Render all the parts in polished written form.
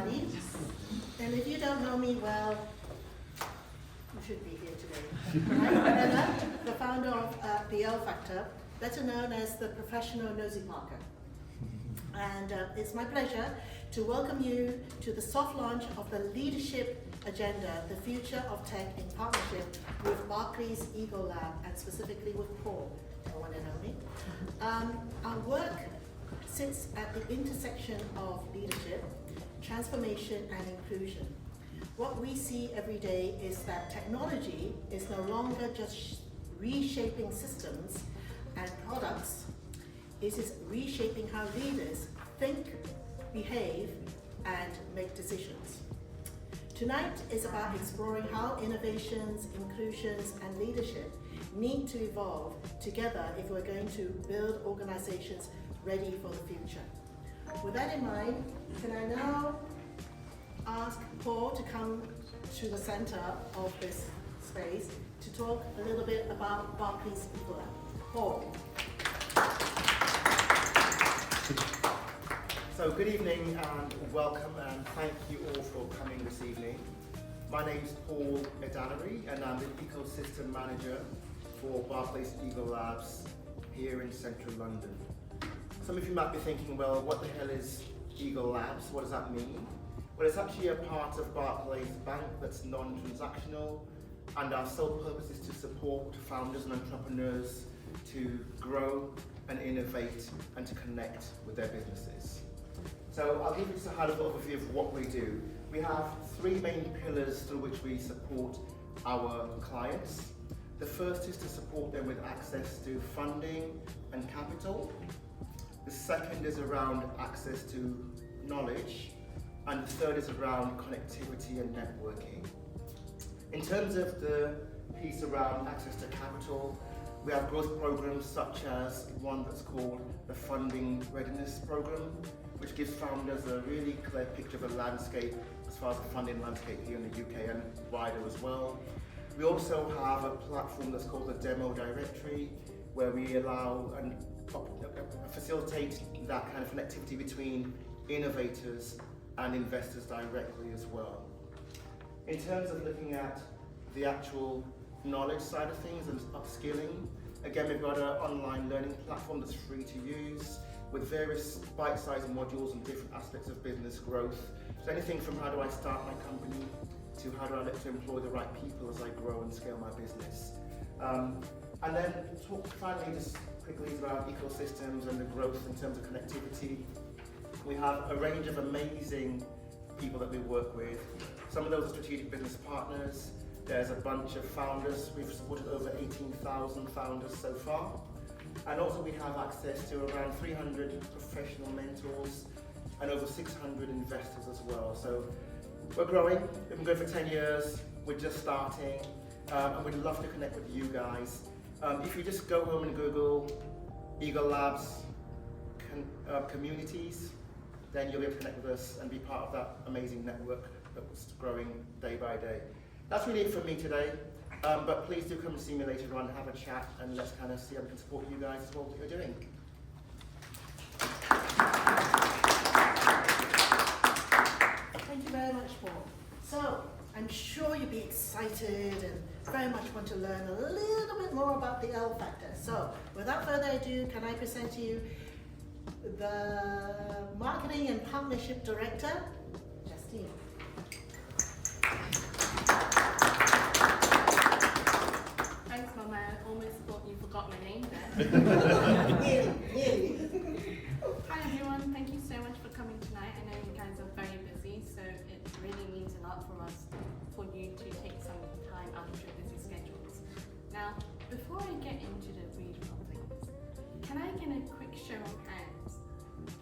everybody. And if you don't know me well, you should be here today. I'm Roberto, the founder of the L Factor, better known as the professional nosy parker. And it's my pleasure to welcome you to the soft launch of the Leadership Agenda, the Future of Tech, in partnership with Barclays Eagle Labs, and specifically with Paul, the one and only. Our work sits at the intersection of leadership, transformation, and inclusion. What we see every day is that technology is no longer just reshaping systems and products. It is reshaping how leaders think, behave, and make decisions. Tonight is about exploring how innovations, inclusions, and leadership need to evolve together if we're going to build organizations ready for the future. With that in mind, can I now ask Paul to come to the center of this space to talk a little bit about Barclays Eagle Labs. Paul. So good evening and welcome, and thank you all for coming this evening. My name is Paul Medanery and I'm the Ecosystem Manager for Barclays Eagle Labs here in central London. Some of you might be thinking, well, what the hell is Eagle Labs? What does that mean? Well, it's actually a part of Barclays Bank that's non-transactional, and our sole purpose is to support founders and entrepreneurs to grow and innovate and to connect with their businesses. So I'll give you just a high-level overview of what we do. We have three main pillars through which we support our clients. The first is to support them with access to funding and capital. The second is around access to knowledge. And the third is around connectivity and networking. In terms of the piece around access to capital, we have growth programs such as one that's called the Funding Readiness Program, which gives founders a really clear picture of the landscape as far as the funding landscape here in the UK and wider as well. We also have a platform that's called the Demo Directory, where we allow and facilitate that kind of connectivity between innovators and investors directly as well. In terms of looking at the actual knowledge side of things and upskilling, again, we've got an online learning platform that's free to use with various bite-sized modules and different aspects of business growth. So anything from how do I start my company to how do I look to employ the right people as I grow and scale my business. And then talk finally just quickly about ecosystems and the growth in terms of connectivity. We have a range of amazing people that we work with. Some of those are strategic business partners. There's a bunch of founders. We've supported over 18,000 founders so far. And also we have access to around 300 professional mentors and over 600 investors as well. So we're growing. We've been going for 10 years. We're just starting. And we'd love to connect with you guys. If you just go home and Google Eagle Labs communities, then you'll be able to connect with us and be part of that amazing network that's growing day by day. That's really it for me today, but please do come and see me later on and have a chat, and let's kind of see how we can support you guys as well what you're doing. Thank you very much, Paul. So, I'm sure you'll be excited and very much want to learn a little bit more about the L Factor. So, without further ado, can I present to you the Marketing and Partnership Director, Justine. Thanks, Mama. I almost thought you forgot my name there. Nearly. Hi, everyone. Thank you so much for coming tonight. I know you guys are very busy, so it really means a lot for us, for you to take some time out of your busy schedules. Now, before I get into the brief of things, can I get a quick show of hands?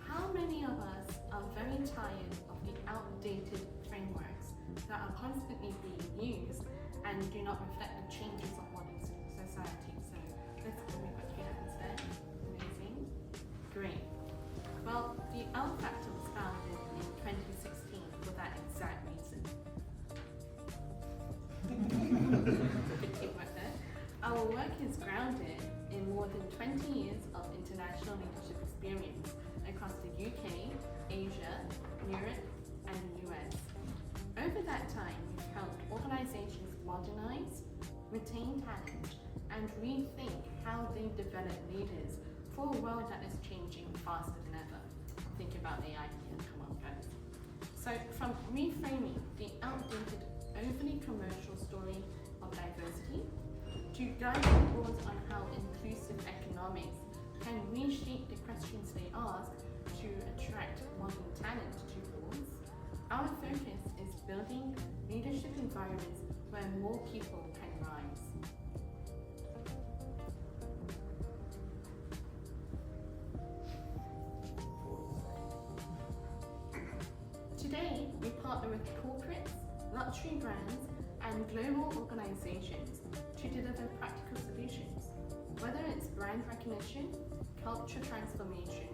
How many of us are very tired of the outdated frameworks that are constantly being used and do not reflect the changes of modern society? So let's go with a few hands there. Amazing. Great. Well, the L Factor was founded in 2016 for that exact reason. Good teamwork there. Our work is grounded in more than 20 years of international leadership experience across the UK, Asia, Europe, and the US. modernize, retain talent, and rethink how they develop leaders for a world that is changing faster than ever. Think about AI here, come on guys. So from reframing the outdated, overly commercial story of diversity to guiding towards on how inclusive economics can reshape the questions they ask to attract modern talent to boards, our focus is building leadership environments where more people can rise. Today, we partner with corporates, luxury brands, and global organizations to deliver practical solutions. Whether it's brand recognition, culture transformation,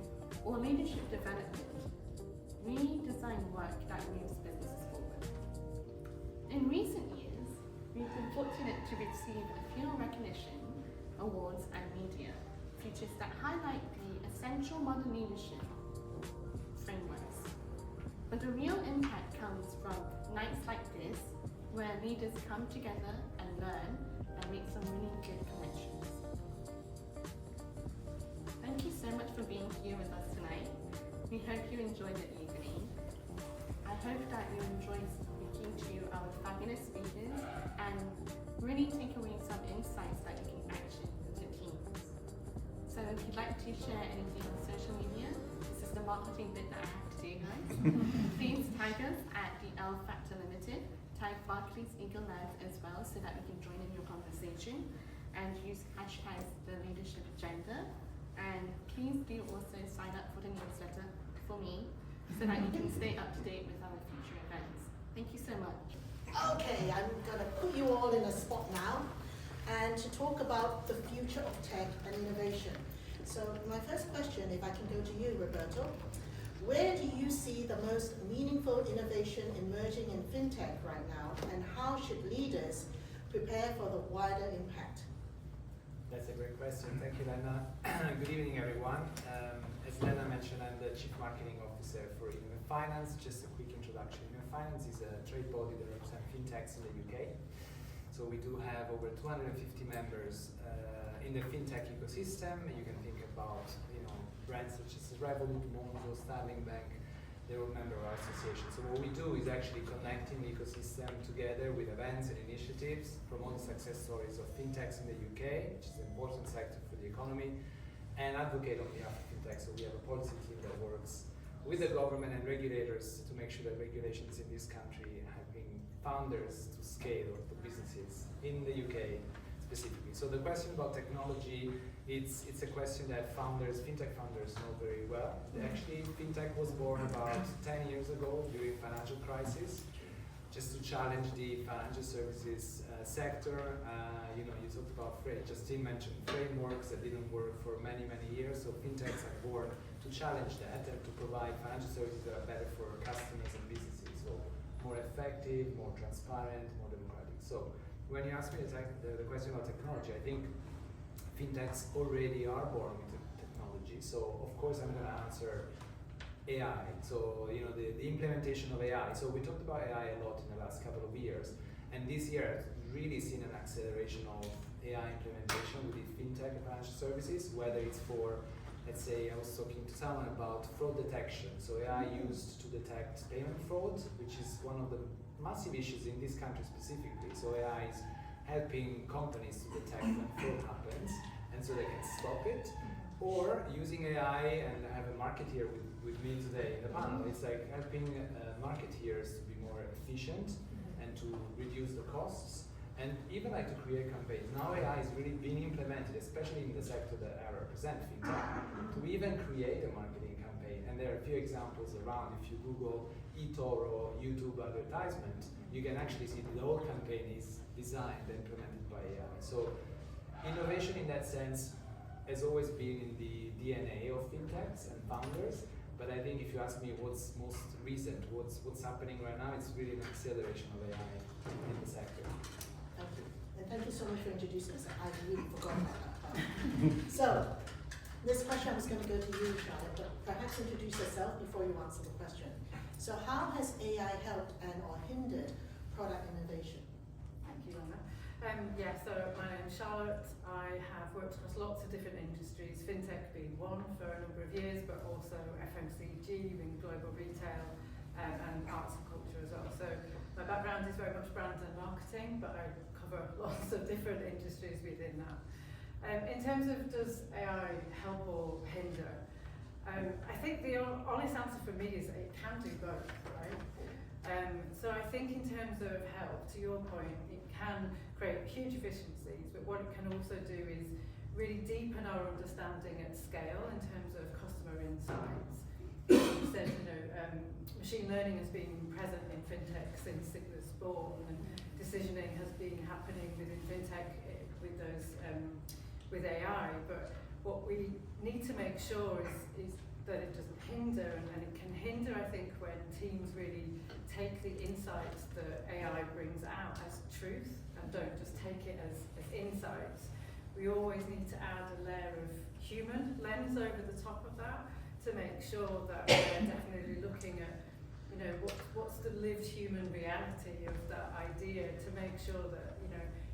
or leadership development, we design work that moves businesses forward. In recent years, we've been fortunate to receive a few recognition, awards, and media features that highlight the essential modern leadership frameworks. But the real impact comes from nights like this, where leaders come together and learn and make some really good connections. Thank you so much for being here with us tonight. We hope you enjoyed the evening. I hope that you enjoyed speaking to our fabulous speakers and really take away some insights that you can action into teams. So if you'd like to share anything on social media, this is the marketing bit that I have to do, guys. Please tag us at the L Factor Ltd. Tag Barclays Eagle Labs as well so that we can join in your conversation, and use hashtags the leadership agenda. And please do also sign up for the newsletter for me so that you can stay up to date with our future events. Thank you so much. Okay, I'm going to put you all in a spot now and to talk about the future of tech and innovation. So my first question, if I can go to you, Roberto, where do you see the most meaningful innovation emerging in fintech right now, and how should leaders prepare for the wider impact? That's a great question. Thank you, Lena. Good evening, everyone. As Lena mentioned, I'm the Chief Marketing Officer for Innovate Finance. Just a quick introduction. Innovate Finance is a trade body that represents fintechs in the UK. So we do have over 250 members in the fintech ecosystem. You can think about, brands such as Revolut, Monzo, Starling Bank. They're all member of our association. So what we do is actually connecting the ecosystem together with events and initiatives, promote success stories of fintechs in the UK, which is an important sector for the economy, and advocate on behalf of fintech. So we have a policy team that works with the government and regulators to make sure that regulations in this country have been founders to scale the businesses in the UK specifically. So the question about technology, it's a question that fintech founders know very well. Actually, fintech was born about 10 years ago during financial crisis, just to challenge the financial services sector. You talked about Justine mentioned frameworks that didn't work for many, many years. So fintechs are born to challenge that and to provide financial services that are better for customers and businesses. So more effective, more transparent, more democratic. So when you ask me the question about technology, I think fintechs already are born with technology. So of course I'm going to answer AI. So the implementation of AI. So we talked about AI a lot in the last couple of years, and this year I've really seen an acceleration of AI implementation within fintech and financial services, whether it's for, let's say, I was talking to someone about fraud detection. So AI used to detect payment fraud, which is one of the massive issues in this country specifically. So AI is helping companies to detect when fraud happens, and so they can stop it. Or using AI, and I have a marketeer with me today in the panel, it's like helping marketeers to be more efficient and to reduce the costs, and even like to create campaigns. Now AI is really being implemented, especially in the sector that I represent, fintech, to even create a marketing campaign. And there are a few examples around. If you Google eToro YouTube advertisement, you can actually see the whole campaign is designed and implemented by AI. So innovation in that sense has always been in the DNA of fintechs and founders. But I think if you ask me what's most recent, what's happening right now, it's really an acceleration of AI in the sector. Thank you. And thank you so much for introducing us. I really forgot about that part. So, this question I was going to go to you, Charlotte, but perhaps introduce yourself before you answer the question. So how has AI helped and or hindered product innovation? Thank Thank you, Anna. So my name's Charlotte. I have worked across lots of different industries, fintech being one for a number of years, but also FMCG, being global retail, and arts and culture as well. So my background is very much brand and marketing, but I cover lots of different industries within that. In terms of does AI help or hinder, I think the honest answer for me is that it can do both, right? So I think in terms of help, to your point, it can create huge efficiencies, but what it can also do is really deepen our understanding at scale in terms of customer insights. You said, machine learning has been present in fintech since it was born, and decisioning has been happening within fintech with those with AI. But what we need to make sure is that it doesn't hinder, and it can hinder, I think, when teams really take the insights that AI brings out as truth and don't just take it as insights. We always need to add a layer of human lens over the top of that to make sure that we're definitely looking at, what's the lived human reality of that idea, to make sure that,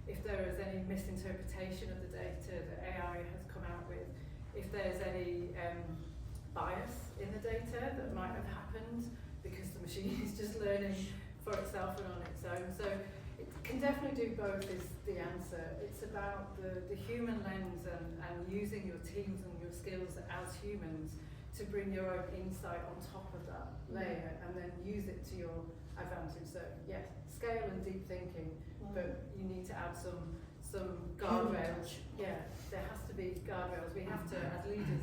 if there is any misinterpretation of the data that AI has come out with, if there's any bias in the data that might have happened because the machine is just learning for itself and on its own. So it can definitely do both is the answer. It's about the human lens and using your teams and your skills as humans to bring your own insight on top of that layer and then use it to your advantage. So yes, scale and deep thinking, but you need to add some guardrails. Yeah, there has to be guardrails. We have to, as leaders,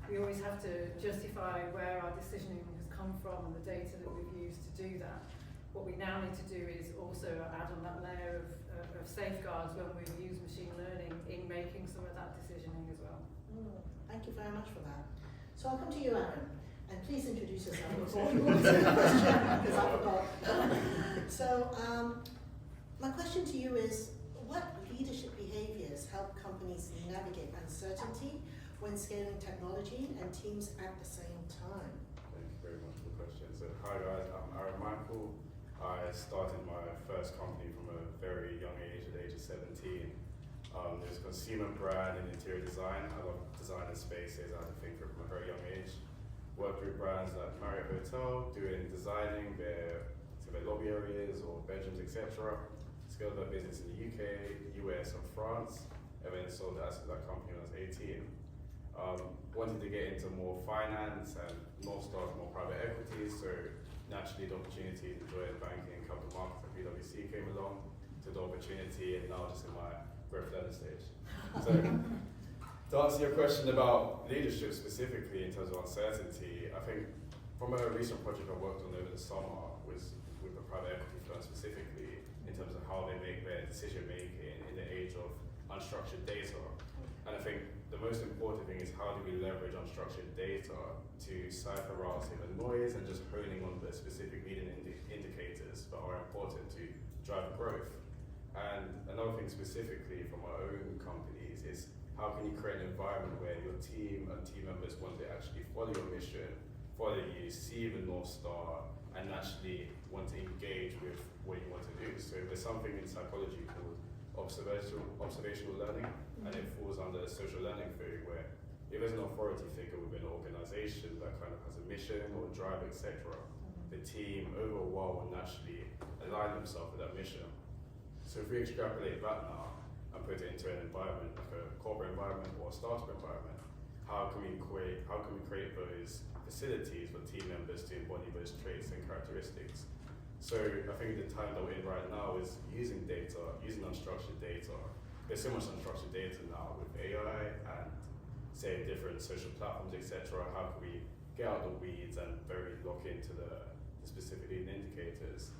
we always have to justify where our decisioning has come from and the data that we've used to do that. What we now need to do is also add on that layer of safeguards when we use machine learning in making some of that decisioning as well. Thank you very much for that. So I'll come to you, Aaron, and please introduce yourself before we answer the question, because I forgot. So my question to you is, what leadership behaviours help companies navigate uncertainty when scaling technology and teams at the same time? Thank you very much for the question. So, hi guys, I'm Aaron Michael. I started my first company from a very young age, at the age of 17. There's consumer brand and interior design. I love designing spaces. I had to think from a very young age. Worked with brands like Marriott Hotel, doing designing their lobby areas or bedrooms, etc. Scaled that business in the UK, US, and France, and then sold that company when I was 18. Wanted to get into more finance and North Star, more private equities, so naturally the opportunity to join banking and capital markets at PwC came along, took the opportunity, and now just in my growth learning stage. So, to answer your question about leadership specifically in terms of uncertainty, I think from a recent project I worked on over the summer was with a private equity firm specifically, in terms of how they make their decision making in the age of unstructured data. And I think the most important thing is how do we leverage unstructured data to cipher out the noise and just honing on the specific leading indicators that are important to drive growth. And another thing specifically from our own companies is how can you create an environment where your team and team members want to actually follow your mission, follow you, see the North Star, and actually want to engage with what you want to do. So there's something in psychology called observational learning, and it falls under social learning theory, where if there's an authority figure within an organization that kind of has a mission or drive, etc., the team over a while will naturally align themselves with that mission. So if we extrapolate that now and put it into an environment, like a corporate environment or a startup environment, how can we create those facilities for team members to embody those traits and characteristics? So I think the time that we're in right now is using data, using unstructured data. There's so much unstructured data now with AI and say different social platforms, etc. How can we get out the weeds and very lock into the specific leading indicators?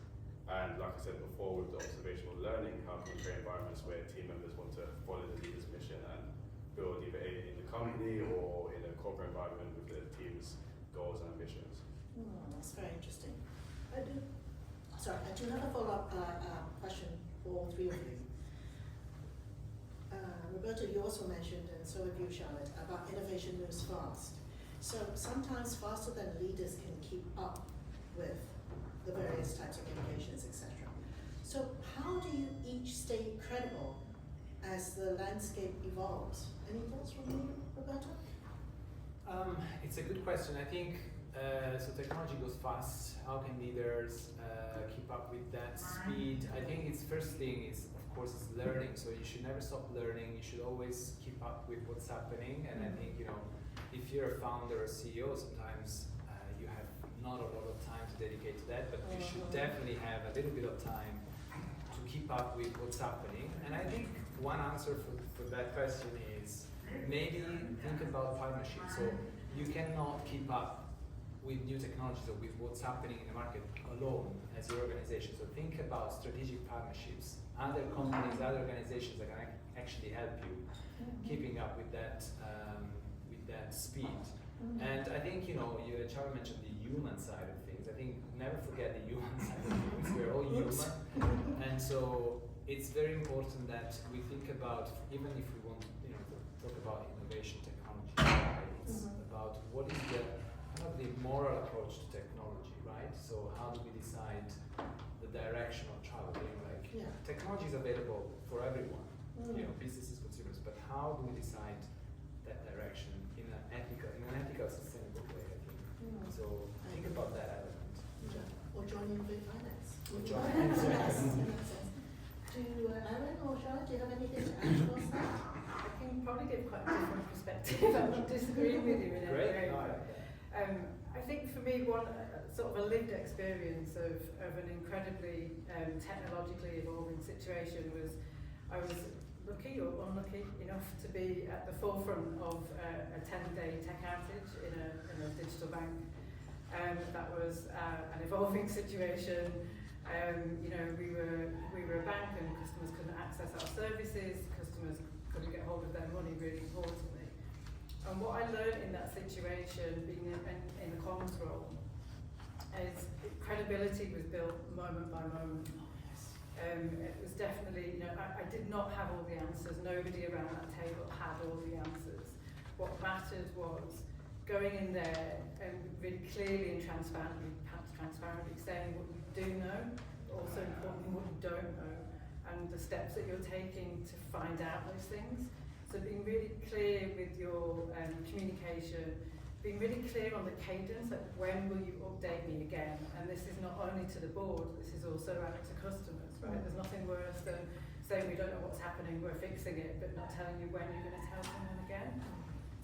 And like I said before, with the observational learning, how can we create environments where team members want to follow the leader's mission and build either in the company or in a corporate environment with the team's goals and ambitions? That's very interesting. I do have a follow-up question for all three of you. Roberto, you also mentioned, and so have you, Charlotte, about innovation moves fast. So sometimes faster than leaders can keep up with the various types of innovations, etc. So how do you each stay landscape evolves. Any thoughts from you, Roberto? It's a good question. I think so. Technology goes fast. How can leaders keep up with that speed? I think its first thing is, of course, is learning. So you should never stop learning. You should always keep up with what's happening. And I think, you know, if you're a founder or CEO, sometimes you have not a lot of time to dedicate to that, but you should definitely have a little bit of time to keep up with what's happening. And I think one answer for that question is maybe think about partnerships. So you cannot keep up with new technologies or with what's happening in the market alone as your organization. So think about strategic partnerships, other companies, other organizations that can actually help you keeping up with that speed. And I think, you know, Charlie mentioned the human side of things. I think never forget the human side of things. We're all human. And so it's very important that we think about, even if we want to, you know, talk about innovation technology, right? It's about what is the kind of the moral approach to technology, right? So how do we decide the direction of travel? You know, like technology is available for everyone, you know, businesses, consumers, but how do we decide that direction in an ethical, sustainable way? I think. So think about that element. Or join Innovate Finance. Or join Innovate. Do Aaron or Charlotte, do you have anything to add towards that? I can probably give quite a different perspective. I'm not disagreeing with you in any way. I think for me, one sort of a lived experience of an incredibly technologically evolving situation was I was lucky or unlucky enough to be at the forefront of a 10-day tech outage in a digital bank. That was an evolving situation. You know, we were a bank and customers couldn't access our services, customers couldn't get hold of their money, really importantly. And what I learned in that situation, being in the comms role, is credibility was built moment by moment. It was definitely, you know, I did not have all the answers. Nobody around that table had all the answers. What mattered was going in there and really clearly and transparently saying what you do know, but also importantly what you don't know, and the steps that you're taking to find out those things. So being really clear with your communication, being really clear on the cadence, like when will you update me again? And this is not only to the board, this is also out to customers, right? There's nothing worse than saying we don't know what's happening, we're fixing it, but not telling you when you're going to tell someone again.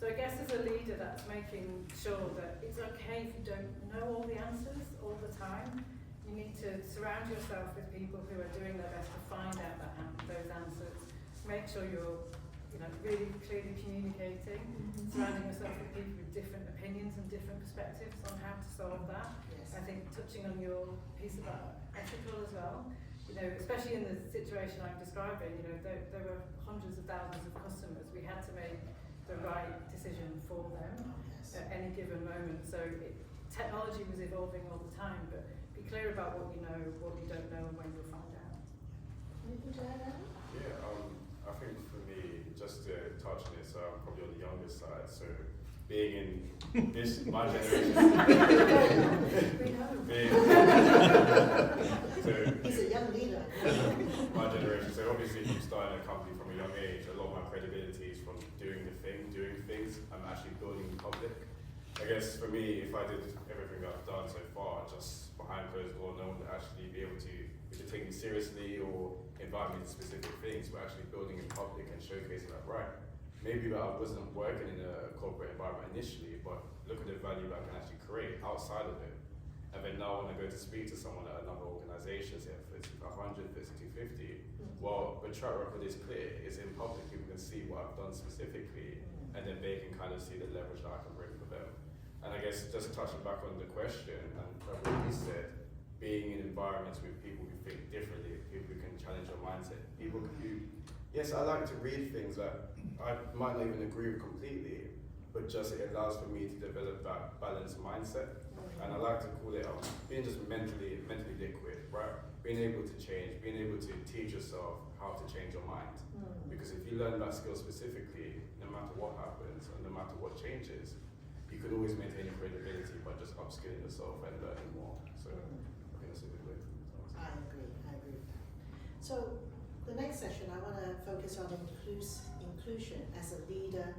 So I guess as a leader, that's making sure that it's okay if you don't know all the answers all the time. You need to surround yourself with people who are doing their best to find out those answers. Make sure you're, you know, really clearly communicating, surrounding yourself with people with different opinions and different perspectives on how to solve that. Yes. I think touching on your piece about ethical as well, you know, especially in the situation I'm describing, you know, there were hundreds of thousands of customers. We had to make the right decision for them at any given moment. So technology was evolving all the time, but be clear about what you know, what you don't know, and when you'll find out. Anything to add, Aaron? Yeah, I think for me, just to touch on it, so I'm probably on the youngest side, so being in this, my generation, He's a young leader. my generation, so obviously you started a company from a young age, a lot of my credibility is from doing things, I'm actually building in public. I guess for me, if I did everything I've done so far, just behind closed doors, no one would actually be able to either take me seriously or invite me to specific things, but actually building in public and showcasing that, right, maybe that I wasn't working in a corporate environment initially, but look at the value that I can actually create outside of it. And then now when I go to speak to someone at another organisation, say 500, 250, well, the track record is clear, it's in public, people can see what I've done specifically, and then they can kind of see the leverage that I can bring for them. And I guess just touching back on the question, and what you said, being in environments with people who think differently, people who can challenge your mindset, people who, yes, I like to read things that I might not even agree with completely, but just it allows for me to develop that balanced mindset. And I like to call it being just mentally liquid, right? Being able to change, being able to teach yourself how to change your mind. Because if you learn that skill specifically, no matter what happens, and no matter what changes, you can always maintain your credibility by just upskilling yourself and learning more. So I think that's a good way. I agree with that. So the next session, I want to focus on inclusion as a leader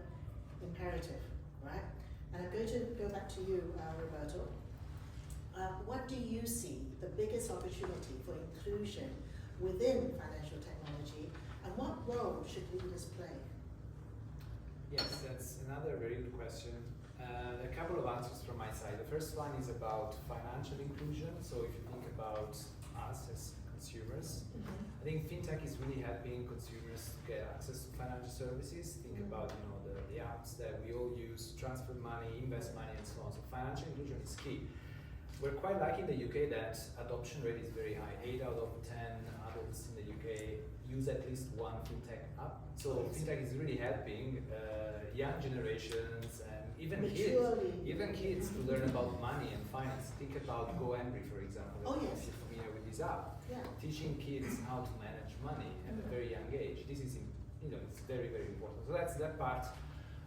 imperative, right? And I'm going to go back to you, Roberto. What do you see the biggest opportunity for inclusion within financial technology, and what role should leaders play? Yes, that's another very good question. A couple of answers from my side. The first one is about financial inclusion. So if you think about us as consumers, I think fintech is really helping consumers to get access to financial services. Think about the apps that we all use, transfer money, invest money, and so on. So financial inclusion is key. We're quite lucky in the UK that adoption rate is very high. 8 out of 10 adults in the UK use at least one fintech app. So fintech is really helping young generations and even kids to learn about money and finance. Think about GoEmbry, for example. Oh, yes. If you're familiar with this app. Yeah. Teaching kids how to manage money at a very young age. This is, it's very, very important. So that's that part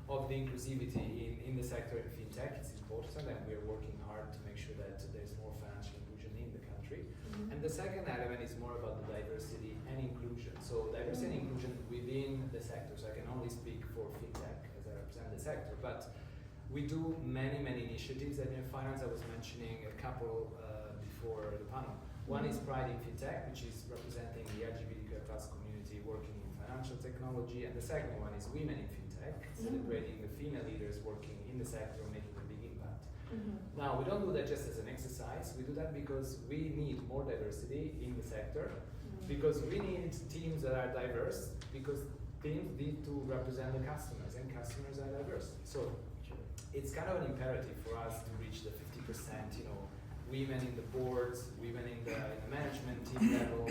of the inclusivity in the sector in fintech. It's important, and we're working hard to make sure that there's more financial inclusion in the country. And the second element is more about the diversity and inclusion. So diversity and inclusion within the sector. So I can only speak for fintech as I represent the sector, but we do many, many initiatives at Finance. I was mentioning a couple before the panel. One is Pride in Fintech, which is representing the LGBTQ+ community working in financial technology, and the second one is Women in Fintech, celebrating the female leaders working in the sector, making a big impact. Now, we don't do that just as an exercise. We do that because we need more diversity in the sector, because we need teams that are diverse, because teams need to represent the customers, and customers are diverse. So it's kind of an imperative for us to reach the 50%, women in the boards, women in the management team level.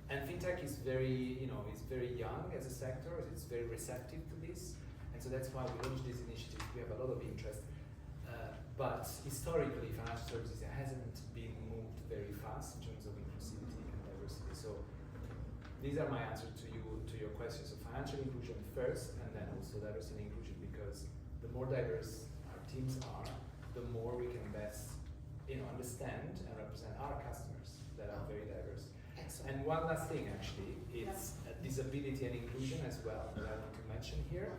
And fintech is very, it's very young as a sector. It's very receptive to this, and so that's why we launched this initiative. We have a lot of interest. But historically, financial services hasn't been moved very fast in terms of inclusivity and diversity. So these are my answers to your question. So financial inclusion first, and then also diversity and inclusion, because the more diverse our teams are, the more we can best understand and represent our customers that are very diverse. Excellent. And one last thing, actually, it's disability and inclusion as well that I want to mention here.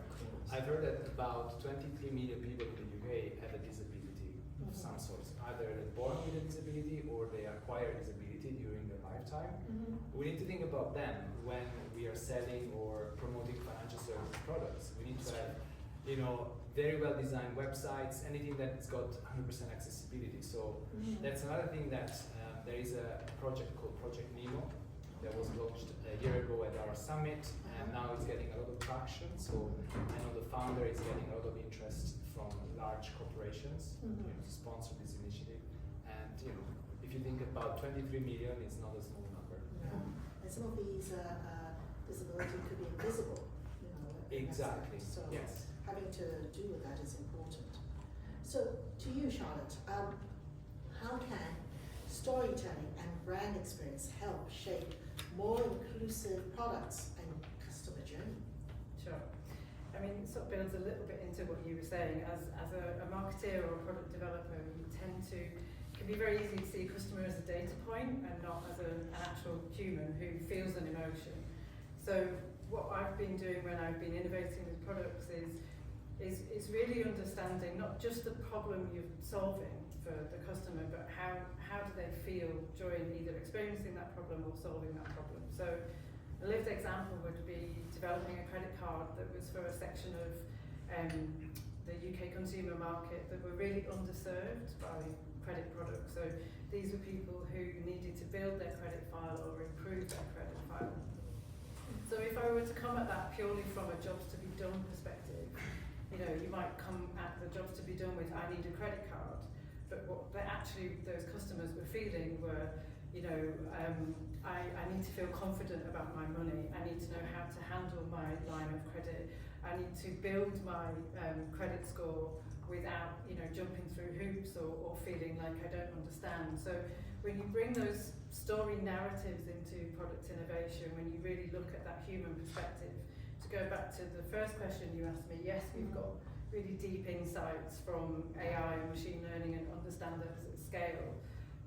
I've heard that about 23 million people in the UK have a disability of some sort. Either they're born with a disability or they acquire disability during their lifetime. We need to think about them when we are selling or promoting financial service products. We need to have, very well designed websites, anything that's got 100% accessibility. So that's another thing that there is a project called Project Nemo that was launched a year ago at our summit, and now it's getting a lot of traction. So I know the founder is getting a lot of interest from large corporations to sponsor this initiative. And if you think about 23 million, it's not a small number. Yeah. And some of these disability could be invisible. Exactly. So yes. Having to do with that is important. So to you, Charlotte, how can storytelling and brand experience help shape more inclusive products and customer journey? Sure. I mean, it sort of builds a little bit into what you were saying. As a marketeer or a product developer, it can be very easy to see a customer as a data point and not as an actual human who feels an emotion. So what I've been doing when I've been innovating with products is really understanding not just the problem you're solving for the customer, but how do they feel during either experiencing that problem or solving that problem. So a lived example would be developing a credit card that was for a section of the UK consumer market that were really underserved by credit products. So these were people who needed to build their credit file or improve their credit file. So if I were to come at that purely from a jobs to be done perspective, you might come at the jobs to be done with, I need a credit card, but what those customers were feeling were, I need to feel confident about my money, I need to know how to handle my line of credit, I need to build my credit score without, jumping through hoops or feeling like I don't understand. So when you bring those story narratives into product innovation, when you really look at that human perspective, to go back to the first question you asked me, yes, we've got really deep insights from AI and machine learning and understand those at scale.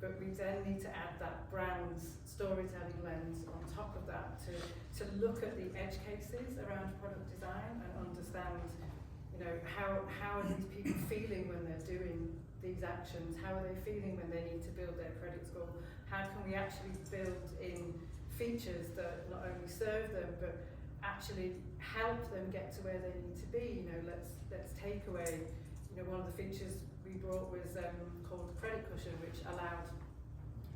but we then need to add that brand storytelling lens on top of that to look at the edge cases around product design and understand, you know, how are these people feeling when they're doing these actions? How are they feeling when they need to build their credit score? How can we actually build in features that not only serve them but actually help them get to where they need to be? You know, let's take away, you know, one of the features we brought was called credit cushion, which allowed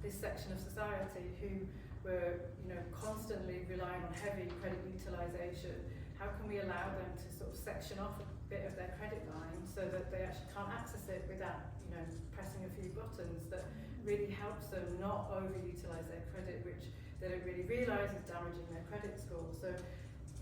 this section of society who were, you know, constantly relying on heavy credit utilisation. How can we allow them to sort of section off a bit of their credit line so that they actually can't access it without, you know, pressing a few buttons that really helps them not overutilise their credit, which they don't really realise is damaging their credit score. So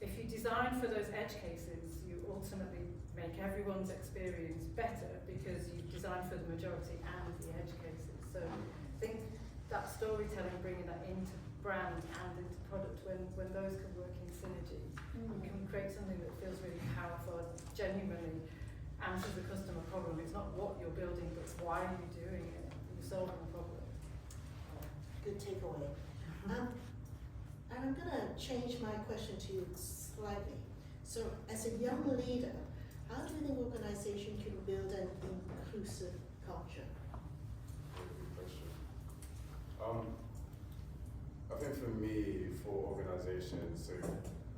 if you design for those edge cases, you ultimately make everyone's experience better because you design for the majority and the edge cases. So I think that storytelling, bringing that into brand and into product, when those can work in synergy, you can create something that feels really powerful, genuinely answers the customer problem. It's not what you're building, but why are you doing it? You're solving a problem. Good takeaway. And I'm going to change my question to you slightly. So, as a young leader, how do you think organization can build an inclusive culture? Very good question. I think for me, for organizations, so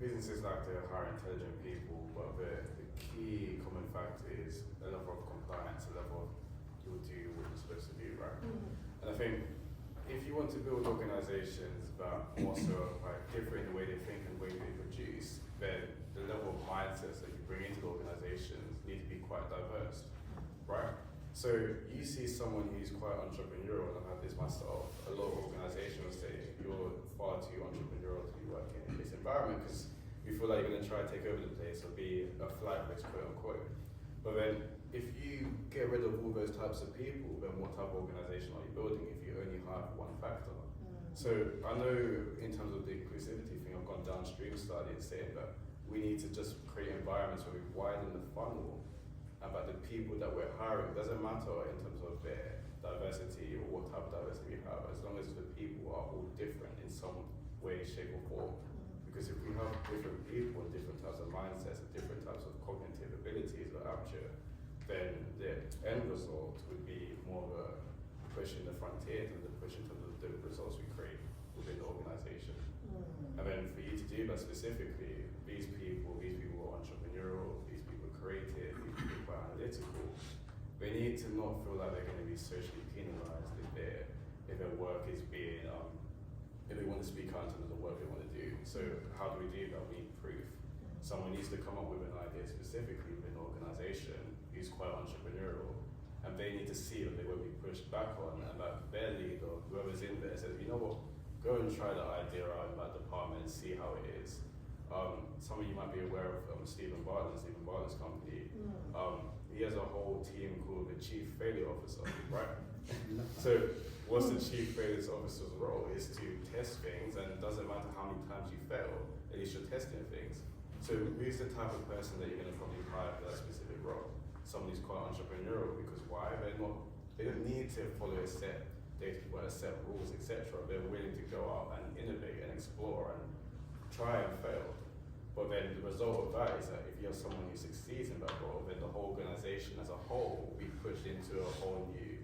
businesses like to hire intelligent people, but the key common factor is a level of compliance, a level of you'll do what you're supposed to do, right? And I think if you want to build organizations that also are different in the way they think and the way they produce, then the level of mindsets that you bring into the organizations need to be quite diverse, right? So you see someone who's quite entrepreneurial, and I've had this myself. A lot of organizations say you're far too entrepreneurial to be working in this environment because we feel like you're going to try to take over the place or be a flag list, quote unquote. But then if you get rid of all those types of people, then what type of organization are you building if you only have one factor? So I know in terms of the inclusivity thing, I've gone downstream study and saying that we need to just create environments where we widen the funnel about the people that we're hiring. It doesn't matter in terms of their diversity or what type of diversity we have, as long as the people are all different in some way, shape or form. Because if we have different people and different types of mindsets and different types of cognitive abilities or aptitude, then the end result would be more of a push in the frontier than the push in terms of the results we create within the organization. And then for you to do that specifically, these people are entrepreneurial, these people are creative, these people are quite analytical. They need to not feel like they're going to be socially penalized if their work is being, if they want to speak out in terms of the work they want to do. So how do we do that? We need proof. Someone needs to come up with an idea specifically within an organization who's quite entrepreneurial, and they need to see that they won't be pushed back on, and that their leader, whoever's in there, says, you know what, go and try that idea out in that department and see how it is. Some of you might be aware of Stephen Bartlett's company. He has a whole team called the Chief Failure Officer, right? So what's the Chief Failure Officer's role is to test things, and it doesn't matter how many times you fail, at least you're testing things. So who's the type of person that you're going to probably hire for that specific role? Someone who's quite entrepreneurial, because why? They don't need to follow a set rules, etc. They're willing to go out and innovate and explore and try and fail. But then the result of that is that if you have someone who succeeds in that role, then the whole organization as a whole will be pushed into a whole new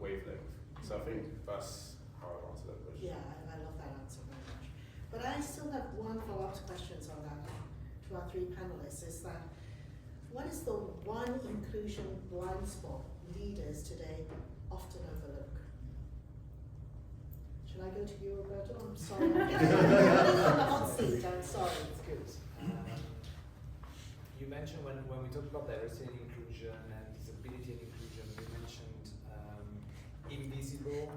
wavelength. So I think that's how I answer that question. Yeah, I love that answer very much. But I still have one follow-up questions on that to our three panelists, is that what is the one inclusion blind spot leaders today often overlook? Should I go to you, Roberto? I'm sorry. I'm on the hot seat, I'm sorry. It's good. You mentioned when we talked about diversity and inclusion and disability and inclusion, you mentioned invisible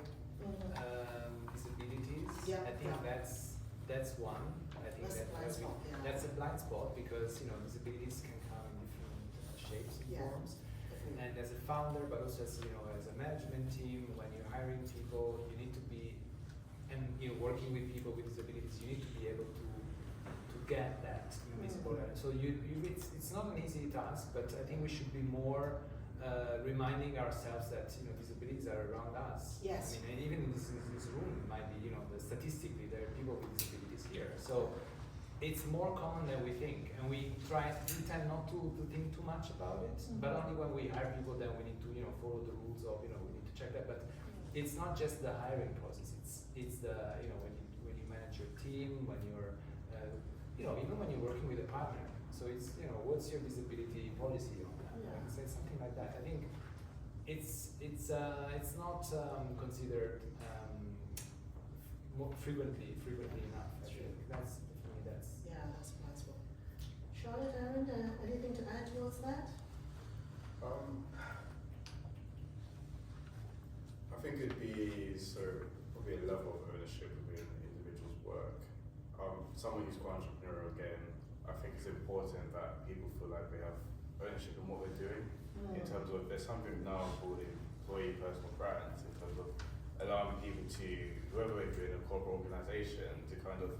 disabilities. Yeah, I think that's one. I think that's a blind spot because disabilities can come in different shapes and forms. And as a founder, but also as as a management team, when you're hiring people, you need to be, and working with people with disabilities, you need to be able to get that invisible. So it's not an easy task, but I think we should be more reminding ourselves that disabilities are around us. Yes. I mean, and even in this room, it might be statistically there are people with disabilities here. So it's more common than we think, and we tend not to think too much about it. But only when we hire people, then we need to follow the rules of we need to check that. But it's not just the hiring process. It's the when you manage your team, when you're even when you're working with a partner. So it's what's your disability policy on that? Yeah. Say something like that. I think it's not considered more frequently enough. I think that's definitely Yeah, that's possible. Charlotte, Aaron, anything to add towards that? I think it'd be probably a level of ownership within the individual's work. Someone who's quite entrepreneurial again, I think it's important that people feel like they have ownership in what they're doing. In terms of, there's something now called employee personal brands, in terms of allowing people to, whoever they're doing a corporate organization, to kind of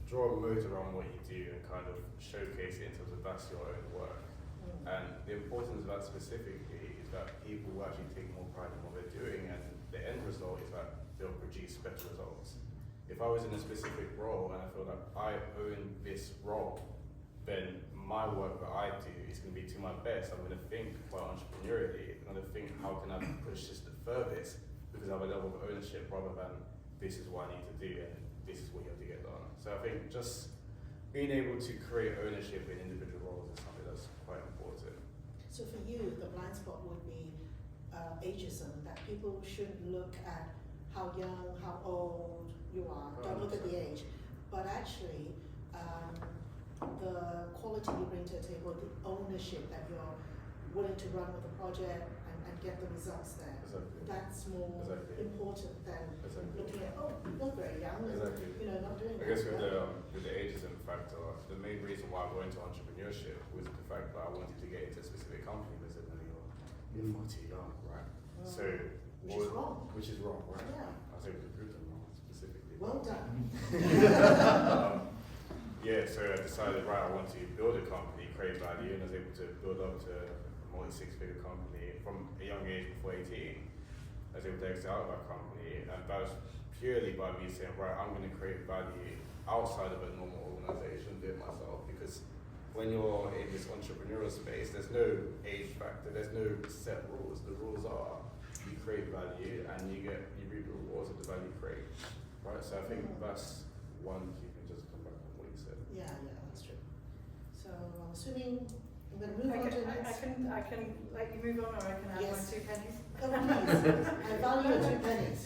draw a moat around what you do and kind of showcase it in terms of that's your own work. And the importance of that specifically is that people will actually take more pride in what they're doing, and the end result is that they'll produce better results. If I was in a specific role and I feel like I own this role, then my work that I do is going to be to my best. I'm going to think quite entrepreneurially. I'm going to think, how can I push this the furthest? Because I have a level of ownership rather than this is what I need to do and this is what you have to get done. So I think just being able to create ownership in individual roles is something that's quite important. So for you, the blind spot would be ageism, that people shouldn't look at how young, how old you are, don't look at the age, but actually the quality you bring to the table, the ownership that you're willing to run with the project and get the results there. Exactly. That's more important than looking at, you're very young and not doing that. I guess with the ageism factor, the main reason why I went into entrepreneurship was the fact that I wanted to get into a specific company. They said, no, you're far too young, right? So which is wrong, right? Yeah. I was able to prove them wrong specifically. Well done. So I decided, right, I want to build a company, create value, and I was able to build up to a multi-six-figure company from a young age before 18. I was able to exit out of that company, and that was purely by me saying, right, I'm going to create value outside of a normal organization, do it myself, because when you're in this entrepreneurial space, there's no age factor, there's no set rules. The rules are you create value and you reap the rewards of the value you create, right? So I think that's one key thing, just to come back on what you said. Yeah, that's true. So I'm assuming I'm going to move on to the next. I can let you move on, or I can add my 2 pennies. Oh, please. I value your 2 pennies.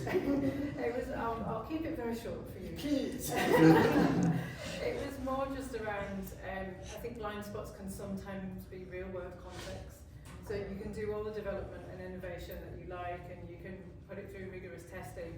I'll keep it very short for you. Please. It was more just around, I think blind spots can sometimes be real world context. So you can do all the development and innovation that you like, and you can put it through rigorous testing,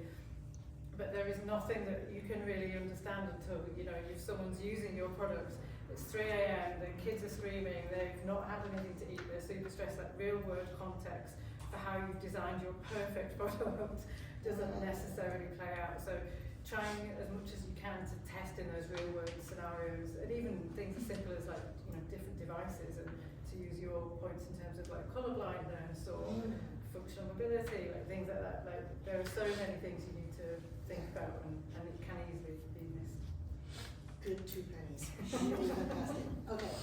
but there is nothing that you can really understand until if someone's using your product. It's 3 a.m, the kids are screaming, they've not had anything to eat, they're super stressed. That real world context for how you've designed your perfect product doesn't necessarily play out. So trying as much as you can to test in those real world scenarios, and even things as simple as different devices, and to use your points in terms of colour blindness or functional mobility, things like that. There are so many things you need to think about, and it can easily be missed. Good 2 pennies. Really fantastic. Okay,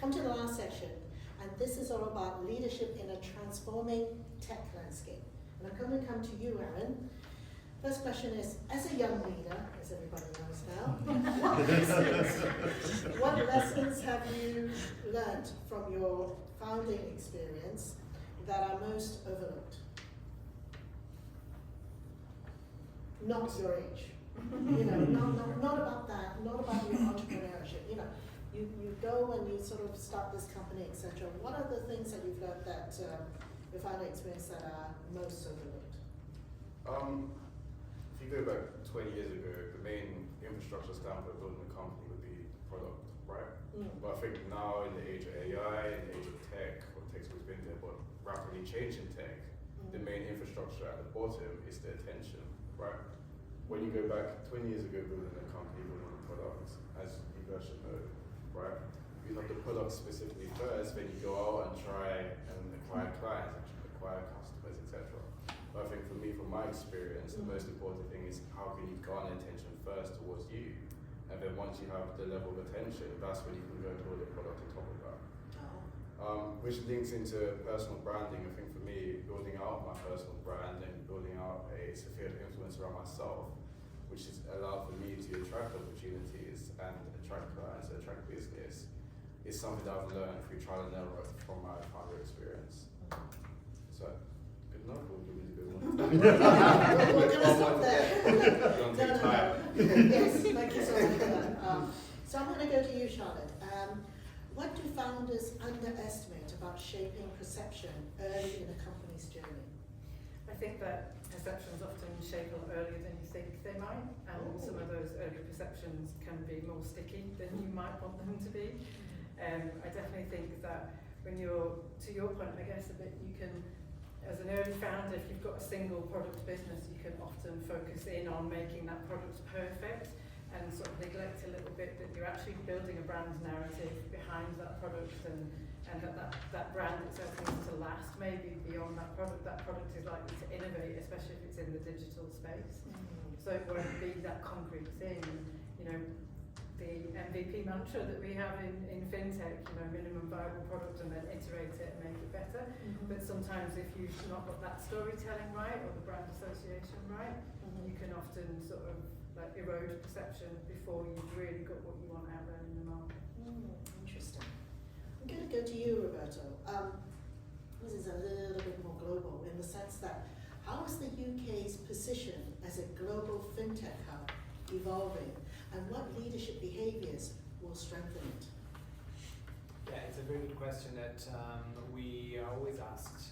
on to the last section, and this is all about leadership in a transforming tech landscape. And I'm going to come to you, Aaron. First question is, as a young leader, as everybody knows now, what lessons have you learned from your founding experience that are most overlooked? Not your age. Not about that, not about your entrepreneurship. You go and you sort of start this company, etc. What are the things that you've learned that your founding experience that are most overlooked? If you go back 20 years ago, the main infrastructure standpoint of building a company would be product, right? But I think now in the age of AI, in the age of tech, or tech's always been there, but rapidly changing tech, the main infrastructure at the bottom is the attention, right? When you go back 20 years ago building a company, building a product, as you guys should know, right? You build up the product specifically first, then you go out and try and acquire clients, acquire customers, etc. But I think for me, from my experience, the most important thing is how can you garner attention first towards you, and then once you have the level of attention, that's when you can go and build a product on top of that. Which links into personal branding. I think for me, building out my personal brand and building out a sphere of influence around myself, which has allowed for me to attract opportunities and attract clients, attract business, is something that I've learned through trial and error from my founder experience. So, good enough, or do we need to go on? We're going to stop there. Don't take time. Yes, thank you so much for that. So I'm going to go to you, Charlotte. What do founders underestimate about shaping perception early in a company's journey? I think that perceptions often shape a lot earlier than you think they might, and some of those early perceptions can be more sticky than you might want them to be. I definitely think that when you're, to your point, I guess a bit, you can, as an early founder, if you've got a single product business, you can often focus in on making that product perfect and sort of neglect a little bit that you're actually building a brand narrative behind that product, and that brand itself needs to last maybe beyond that product. That product is likely to innovate, especially if it's in the digital space. So it won't be that concrete thing. You know, the MVP mantra that we have in fintech, you know, minimum viable product and then iterate it and make it better. But sometimes if you've not got that storytelling right or the brand association right, you can often sort of like erode perception before you've really got what you want out there in the market. Interesting. I'm going to go to you, Roberto. This is a little bit more global in the sense that how is the UK's position as a global fintech hub evolving, and what leadership behaviours will strengthen it? Yeah, it's a very good question that we are always asked.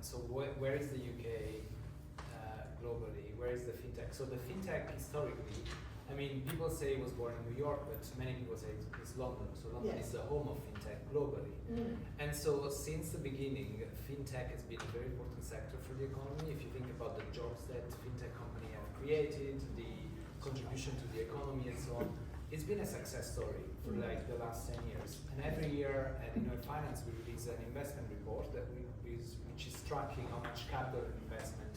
So where is the UK globally? Where is the fintech? So the fintech historically, I mean, people say it was born in New York, but many people say it's London. So London is the home of fintech globally. And so since the beginning, fintech has been a very important sector for the economy. If you think about the jobs that fintech companies have created, the contribution to the economy and so on, it's been a success story for like the last 10 years. And every year at Innovate Finance, we release an investment report which is tracking how much capital investment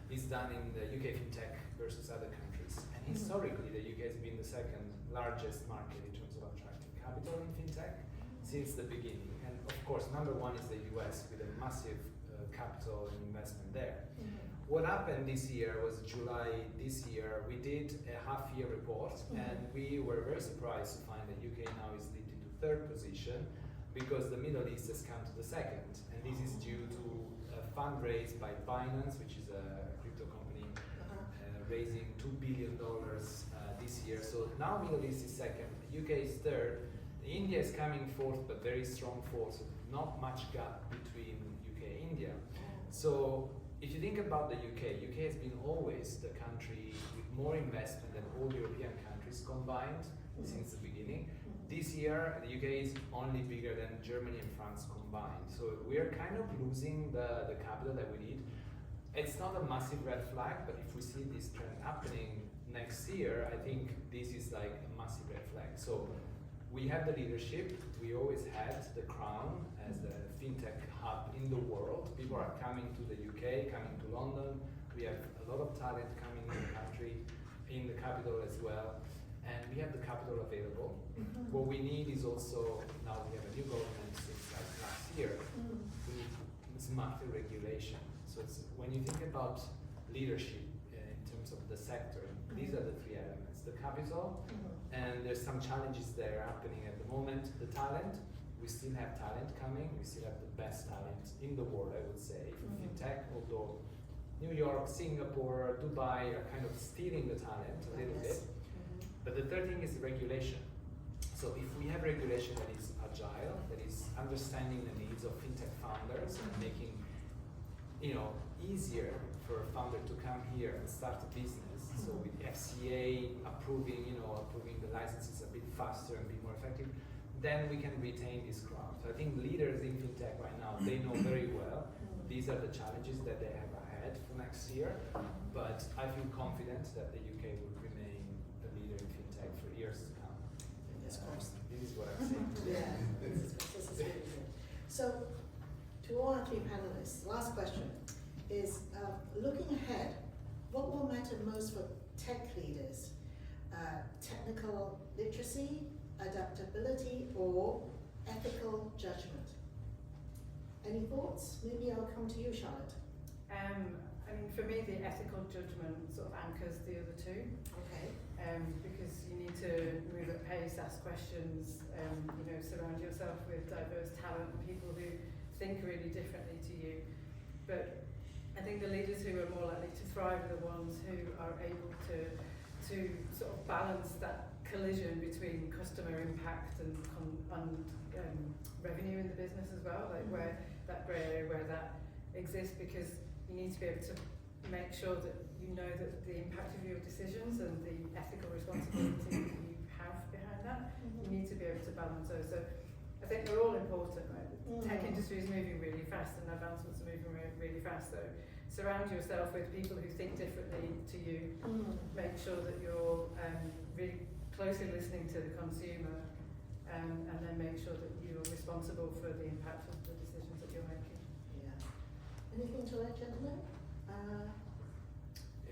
is done in the UK fintech versus other countries. And historically, the UK has been the second largest market in terms of attracting capital in fintech since the beginning. And of course, number one is the US with a massive capital and investment there. What happened this year was July this year, we did a half-year report, and we were very surprised to find that UK now is leading to third position because the Middle East has come to the second. And this is due to a fundraise by Binance, which is a crypto company, raising $2 billion this year. So now Middle East is second, UK is third, India is coming fourth, but very strong fourth, so not much gap between UK and India. So if you think about the UK has been always the country with more investment than all European countries combined since the beginning. This year, the UK is only bigger than Germany and France combined. So we're kind of losing the capital that we need. It's not a massive red flag, but if we see this trend happening next year, I think this is like a massive red flag. So we have the leadership, we always had the crown as the fintech hub in the world. People are coming to the UK, coming to London. We have a lot of talent coming in the country, in the capital as well. And we have the capital available. What we need is also, now we have a new government since like last year, we need smarter regulation. So it's, when you think about leadership in terms of the sector, these are the three elements. The capital, and there's some challenges there happening at the moment. The talent, we still have talent coming. We still have the best talent in the world, I would say, for fintech, although New York, Singapore, Dubai are kind of stealing the talent a little bit. But the third thing is the regulation. So if we have regulation that is agile, that is understanding the needs of fintech founders and making, you know, easier for a founder to come here and start a business. So with FCA approving the licenses a bit faster and be more effective, then we can retain this crown. So I think leaders in fintech right now, they know very well these are the challenges that they have ahead for next year. But I feel confident that the UK will remain the leader in fintech for years to come. Of course. This is what I'm saying. Yeah, this is really good. So, to all our three panelists, last question is, looking ahead, what will matter most for tech leaders? Technical literacy, adaptability, or ethical judgment? Any thoughts? Maybe I'll come to you, Charlotte. I mean, for me, the ethical judgment sort of anchors the other two. Okay. Because you need to move at pace, ask questions, surround yourself with diverse talent and people who think really differently to you. But I think the leaders who are more likely to thrive are the ones who are able to sort of balance that collision between customer impact and revenue in the business as well, like where that grey area where that exists, because you need to be able to make sure that you know that the impact of your decisions and the ethical responsibility that you have behind that, you need to be able to balance those. So I think they're all important, right? The tech industry is moving really fast and advancements are moving really fast, so surround yourself with people who think differently to you, make sure that you're really closely listening to the consumer, and then make sure that you're responsible for the impact of the decisions that you're making. Yeah. Anything to add, gentlemen?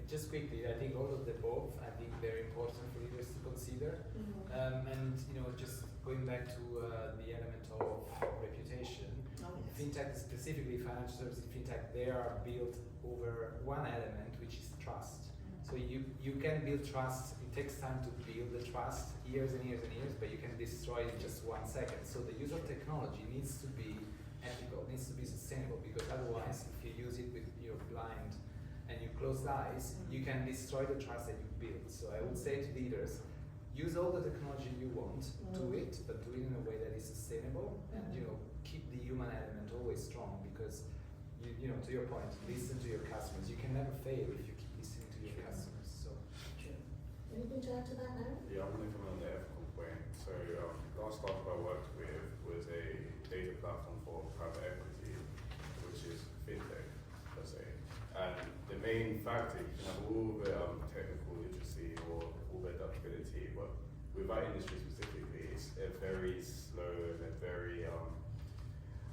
Just quickly, I think all of the above, I think very important for leaders to consider. And just going back to the element of reputation, fintech, specifically financial services fintech, they are built over one element, which is trust. So you can build trust. It takes time to build the trust, years and years and years, but you can destroy it in just 1 second. So the use of technology needs to be ethical, needs to be sustainable, because otherwise, if you use it with your blind and you closed eyes, you can destroy the trust that you build. So I would say to leaders, use all the technology you want, do it, but do it in a way that is sustainable, and keep the human element always strong, because to your point, listen to your customers. You can never fail if you keep listening to your customers. So. True. Anything to add to that now? Yeah, I'm going to come on the ethical point. So last startup I worked with was a data platform for private equity, which is fintech, per se. And the main factor, you can have all the technical literacy or all the adaptability, but with our industry specifically, it's a very slow and very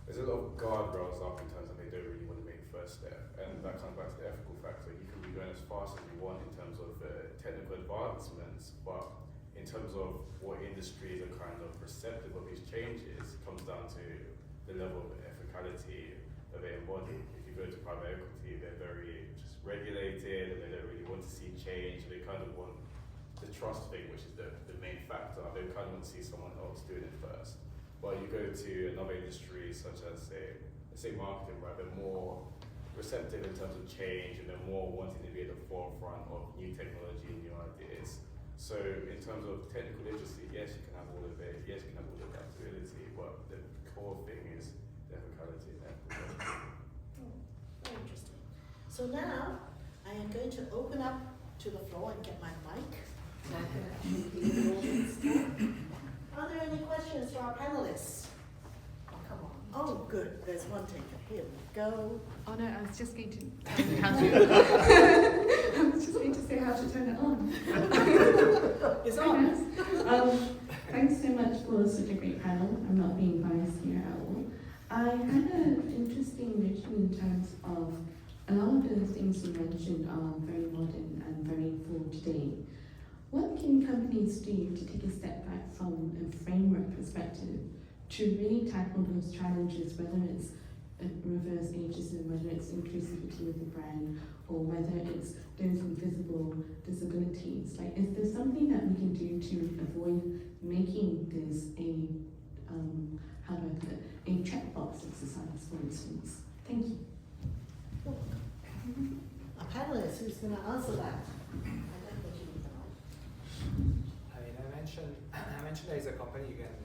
there's a lot of guardrails up in terms of they don't really want to make the first step, and that comes back to the ethical factor. You can be going as fast as you want in terms of technical advancements, but in terms of what industries are kind of receptive of these changes, comes down to the level of ethicality that they embody. If you go to private equity, they're very just regulated and they don't really want to see change. They kind of want the trust thing, which is the main factor. They kind of want to see someone else doing it first. But you go to another industry such as say marketing, right? They're more receptive in terms of change, and they're more wanting to be at the forefront of new technology and new ideas. So in terms of technical literacy, yes, you can have all of it, yes, you can have all the adaptability, but the core thing is the ethicality and ethical. Very interesting. So now I am going to open up to the floor and get my mic. So I can actually be the audience talk. Are there any questions for our panelists? Oh, come on. Oh, good. There's one taker. Here we go. Oh no, I was just going to tell you how to. I was just going to say how to turn it on. It's on. Thanks so much for such a great panel. I'm not being biased here at all. I had an interesting vision in terms of a lot of the things you mentioned are very modern and very for today. What can companies do to take a step back from a framework perspective to really tackle those challenges, whether it's reverse ageism, whether it's inclusivity with the brand, or whether it's those invisible disabilities? Like, is there something that we can do to avoid making this a, how do I put it, a checkbox exercise, for instance? Thank you. A panelist who's going to answer that. I mentioned there is a company you can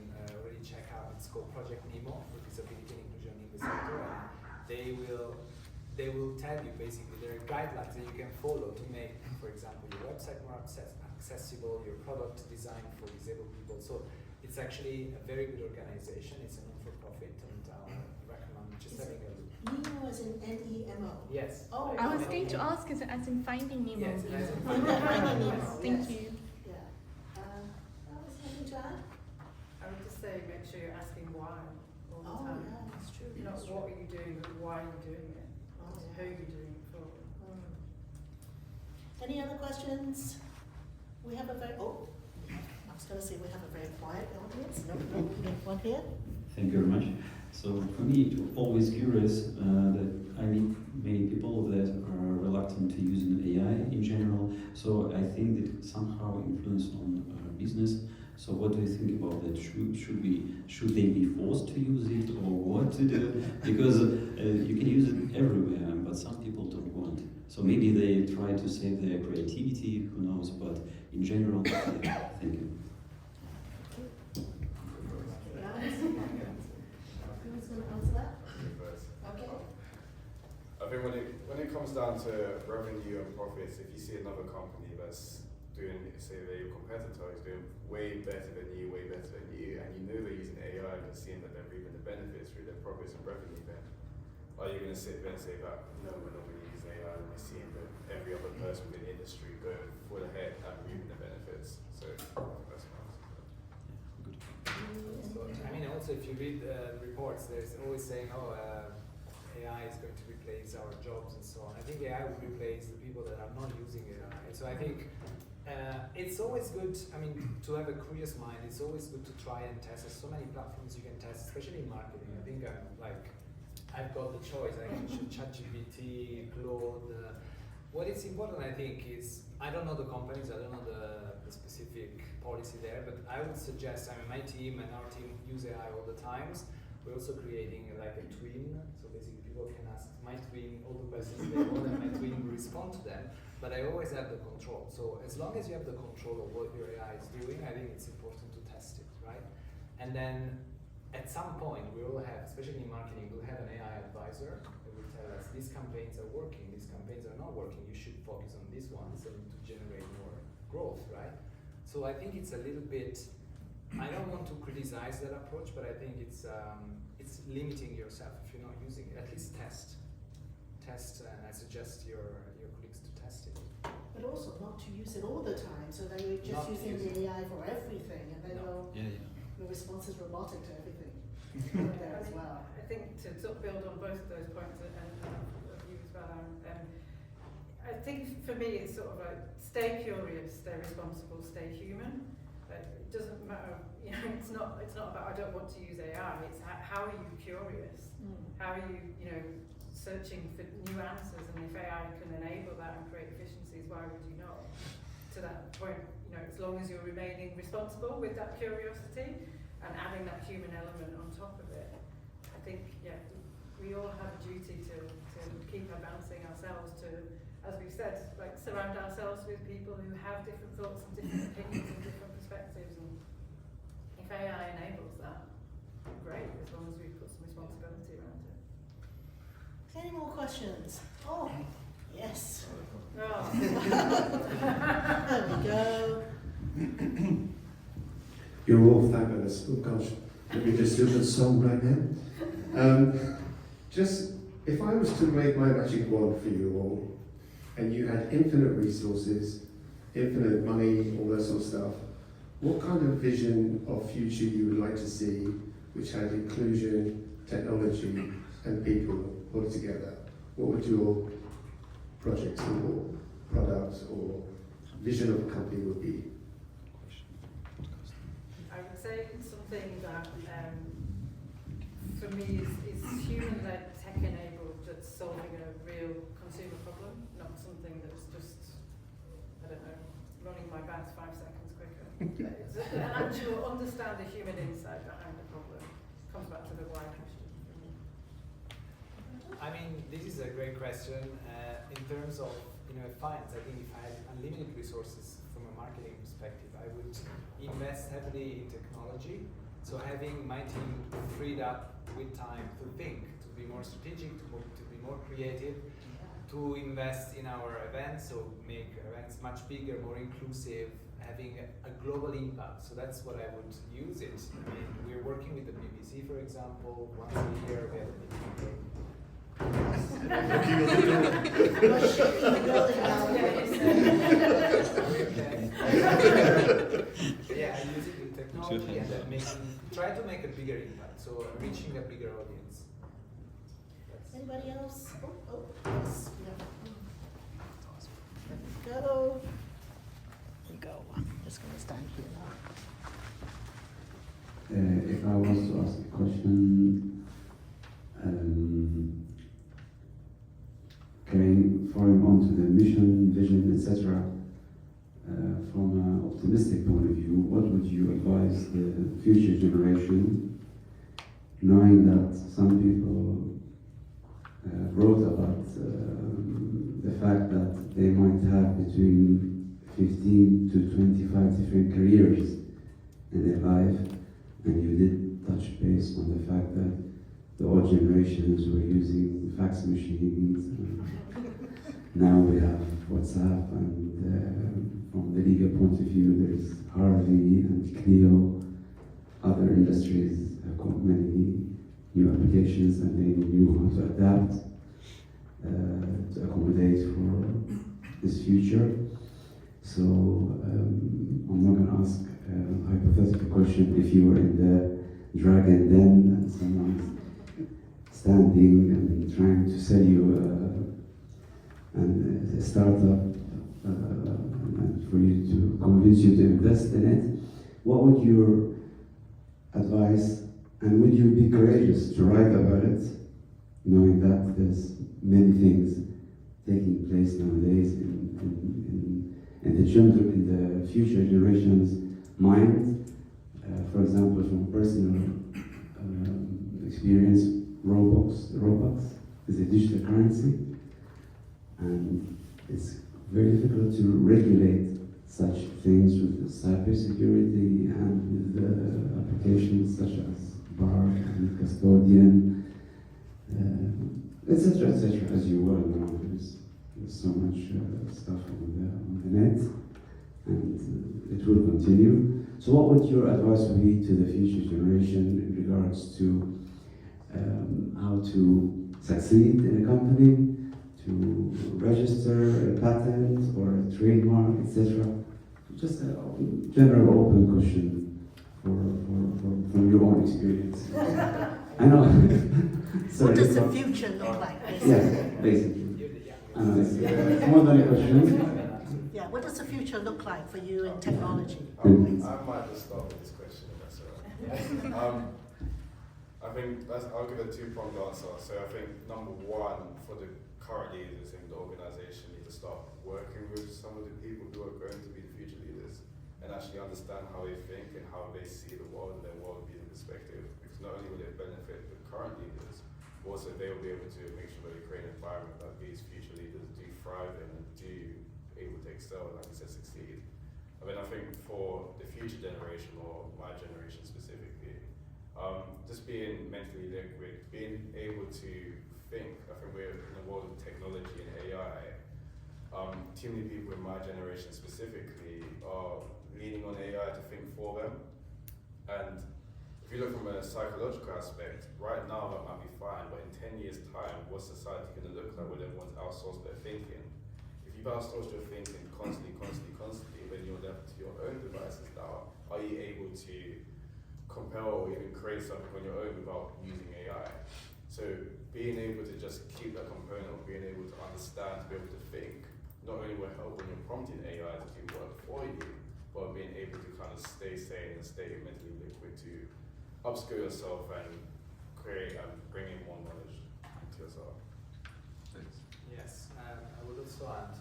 really check out. It's called Project Nemo for disability and inclusion in the sector, and they will tell you basically there are guidelines that you can follow to make, for example, your website more accessible, your product designed for disabled people. So it's actually a very good organization. It's a non-for-profit, and I recommend just having a look. Nemo as in N-E-M-O? Yes. Oh, I was going to ask, is it as in Finding Nemo? Yes, as in Finding Nemo. Thank Yes. you. Yeah. Was something to add? not what are you doing, but why are you doing it? Who are you doing it for? Any other questions? We have a very, I was going to say we have a very quiet audience. No, we have one here. Thank you very much. So for me, it's always curious that I meet many people that are reluctant to using AI in general. So I think that somehow influence on business. So what do you think about that? Should they be forced to use it, or what to do? Because you can use it everywhere, but some people don't want. So maybe they try to save their creativity. Who knows? But in general, yeah, thank you. Who's going to answer that? Okay. I think when it comes down to revenue and profits, if you see another company that's doing, say their competitor is doing way better than you, and you know they're using AI and seeing that they're reaping the benefits through their profits and revenue, then are you going to sit there and say that, no, we're not going to use AI when we're seeing that every other person within the industry go full ahead and reaping the benefits? So that's my answer. I mean, also if you read reports, there's always saying, AI is going to replace our jobs and so on. I think AI will replace the people that are not using AI. So I think it's always good, I mean, to have a curious mind. It's always good to try and test. There's so many platforms you can test, especially in marketing. I think I've got the choice. I can choose ChatGPT, Claude. What is important, I think, is, I don't know the companies, I don't know the specific policy there, but I would suggest, I mean, my team and our team use AI all the times. We're also creating like a twin, so basically people can ask my twin all the questions they want and my twin will respond to them, but I always have the control. So as long as you have the control of what your AI is doing, I think it's important to test it, right? And then at some point we will have, especially in marketing, we'll have an AI advisor that will tell us these campaigns are working, these campaigns are not working, you should focus on these ones and to generate more growth, right? So I think it's a little bit, I don't want to criticize that approach, but I think it's limiting yourself if you're not using it. At least test, and I suggest your colleagues to test it. But also not to use it all the time, so that you're just Not using use the AI for everything, and then your response is robotic to everything. There as well. I think to sort of build on both of those points and of you as well, I think for me it's sort of like stay curious, stay responsible, stay human. It doesn't matter, you know, it's not about I don't want to use AI, it's how are you curious? How are you, searching for new answers, and if AI can enable that and create efficiencies, why would you not? To that point, as long as you're remaining responsible with that curiosity and adding that human element on top of it, I think, we all have a duty to keep advancing ourselves, to, as we've said, like surround ourselves with people who have different thoughts and different opinions and different perspectives, and if AI enables that, great, as long as we've put some responsibility around it. Any more questions? Oh, yes. Oh. There we go. You're all fabulous. Oh gosh, let me just do the song right now. Just, if I was to make my magic wand for you all, and you had infinite resources, infinite money, all that sort of stuff, what kind of vision of future you would like to see, which had inclusion, technology, and people put together? What would your projects or products or vision of a company would be? I would say something that for me is human-led, tech-enabled, that's solving a real consumer problem, not something that's just, I don't know, running my bath 5 seconds quicker. It's an actual understand the human insight behind the problem. Comes back to the why question. I mean, this is a great question. In terms of finance, I think if I had unlimited resources from a marketing perspective, I would invest heavily in technology. So having my team freed up with time to think, to be more strategic, to be more creative, to invest in our events, so make events much bigger, more inclusive, having a global impact. So that's what I would use it. I mean, we're working with the BBC, for example, once a year we have a meeting. I use it with technology and then try to make a bigger impact, so reaching a bigger audience. Anybody else? Yes, yeah. Let me go. There you go. I'm just going to stand here now. If I was to ask a question, following on to the mission, vision, etc., from an optimistic point of view, what would you advise the future generation, knowing that some people wrote about the fact that they might have between 15 to 25 different careers in their life, and you did touch base on the fact that the old generations were using fax machines. Now we have WhatsApp, and from the legal point of view, there's Harvey and Clio. Other industries have got many new applications, and they knew how to adapt to accommodate for this future. So I'm not going to ask a hypothetical question. If you were in the dragon den and someone's standing and trying to sell you a startup and for you to convince you to invest in it, what would your advice, and would you be courageous to write about it, knowing that there's many things taking place nowadays in the children, in the future generations' mind? For example, from personal experience, robots is a digital currency, and it's very difficult to regulate such things with cybersecurity and with applications such as Bark and Custodian, etc., as you well know. There's so much stuff on the net, and it will continue. So what would your advice be to the future generation in regards to how to succeed in a company, to register a patent or a trademark, etc.? Just a general open question from your own experience. I know. What does the future look like? Yeah, basically. I know it's more than a question. Yeah, what does the future look like for you in technology? I might just start with this question, if that's all right. I think I'll give a two-pronged answer. So I think number one, for the current leaders in the organisation, need to start working with some of the people who are going to be the future leaders and actually understand how they think and how they see the world and their world-view perspective. Because not only will it benefit the current leaders, but also they will be able to make sure that they create an environment that these future leaders do thrive in and do able to excel and, like I said, succeed. I mean, I think for the future generation, or my generation specifically, just being mentally liquid, being able to think. I think we're in a world of technology and AI. Too many people in my generation specifically are leaning on AI to think for them. And if you look from a psychological aspect, right now that might be fine, but in 10 years' time, what's society going to look like when everyone's outsourced their thinking? If you've outsourced your thinking constantly, when you're left to your own devices now, are you able to compel or even create something on your own without using AI? So being able to just keep that component of being able to understand, to be able to think, not only will help when you're prompting AI to do work for you, but being able to kind of stay sane and stay mentally liquid to upskill yourself and create and bring in more knowledge to yourself. Thanks. Yes, I would also add,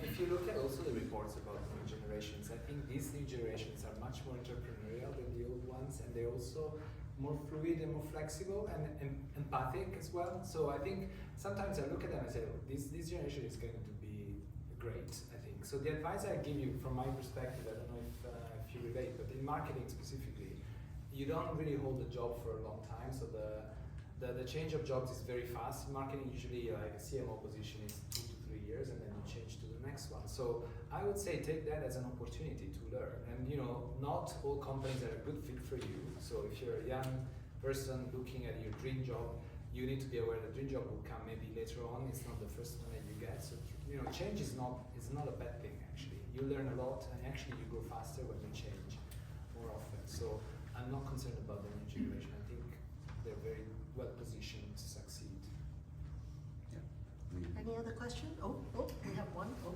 if you look at also the reports about new generations, I think these new generations are much more entrepreneurial than the old ones, and they're also more fluid and more flexible and empathic as well. So I think sometimes I look at them and say, oh, this generation is going to be great, I think. So the advice I give you from my perspective, I don't know if you relate, but in marketing specifically, you don't really hold a job for a long time. So the change of jobs is very fast. In marketing, usually like a CMO position is 2 to 3 years, and then you change to the next one. So I would say take that as an opportunity to learn. And not all companies are a good fit for you. So if you're a young person looking at your dream job, you need to be aware the dream job will come maybe later on. It's not the first one that you get. So change is not a bad thing actually. You learn a lot, and actually you grow faster when you change more often. So I'm not concerned about the new generation. I think they're very well positioned to succeed. Any other question? Oh, we have one. Oh,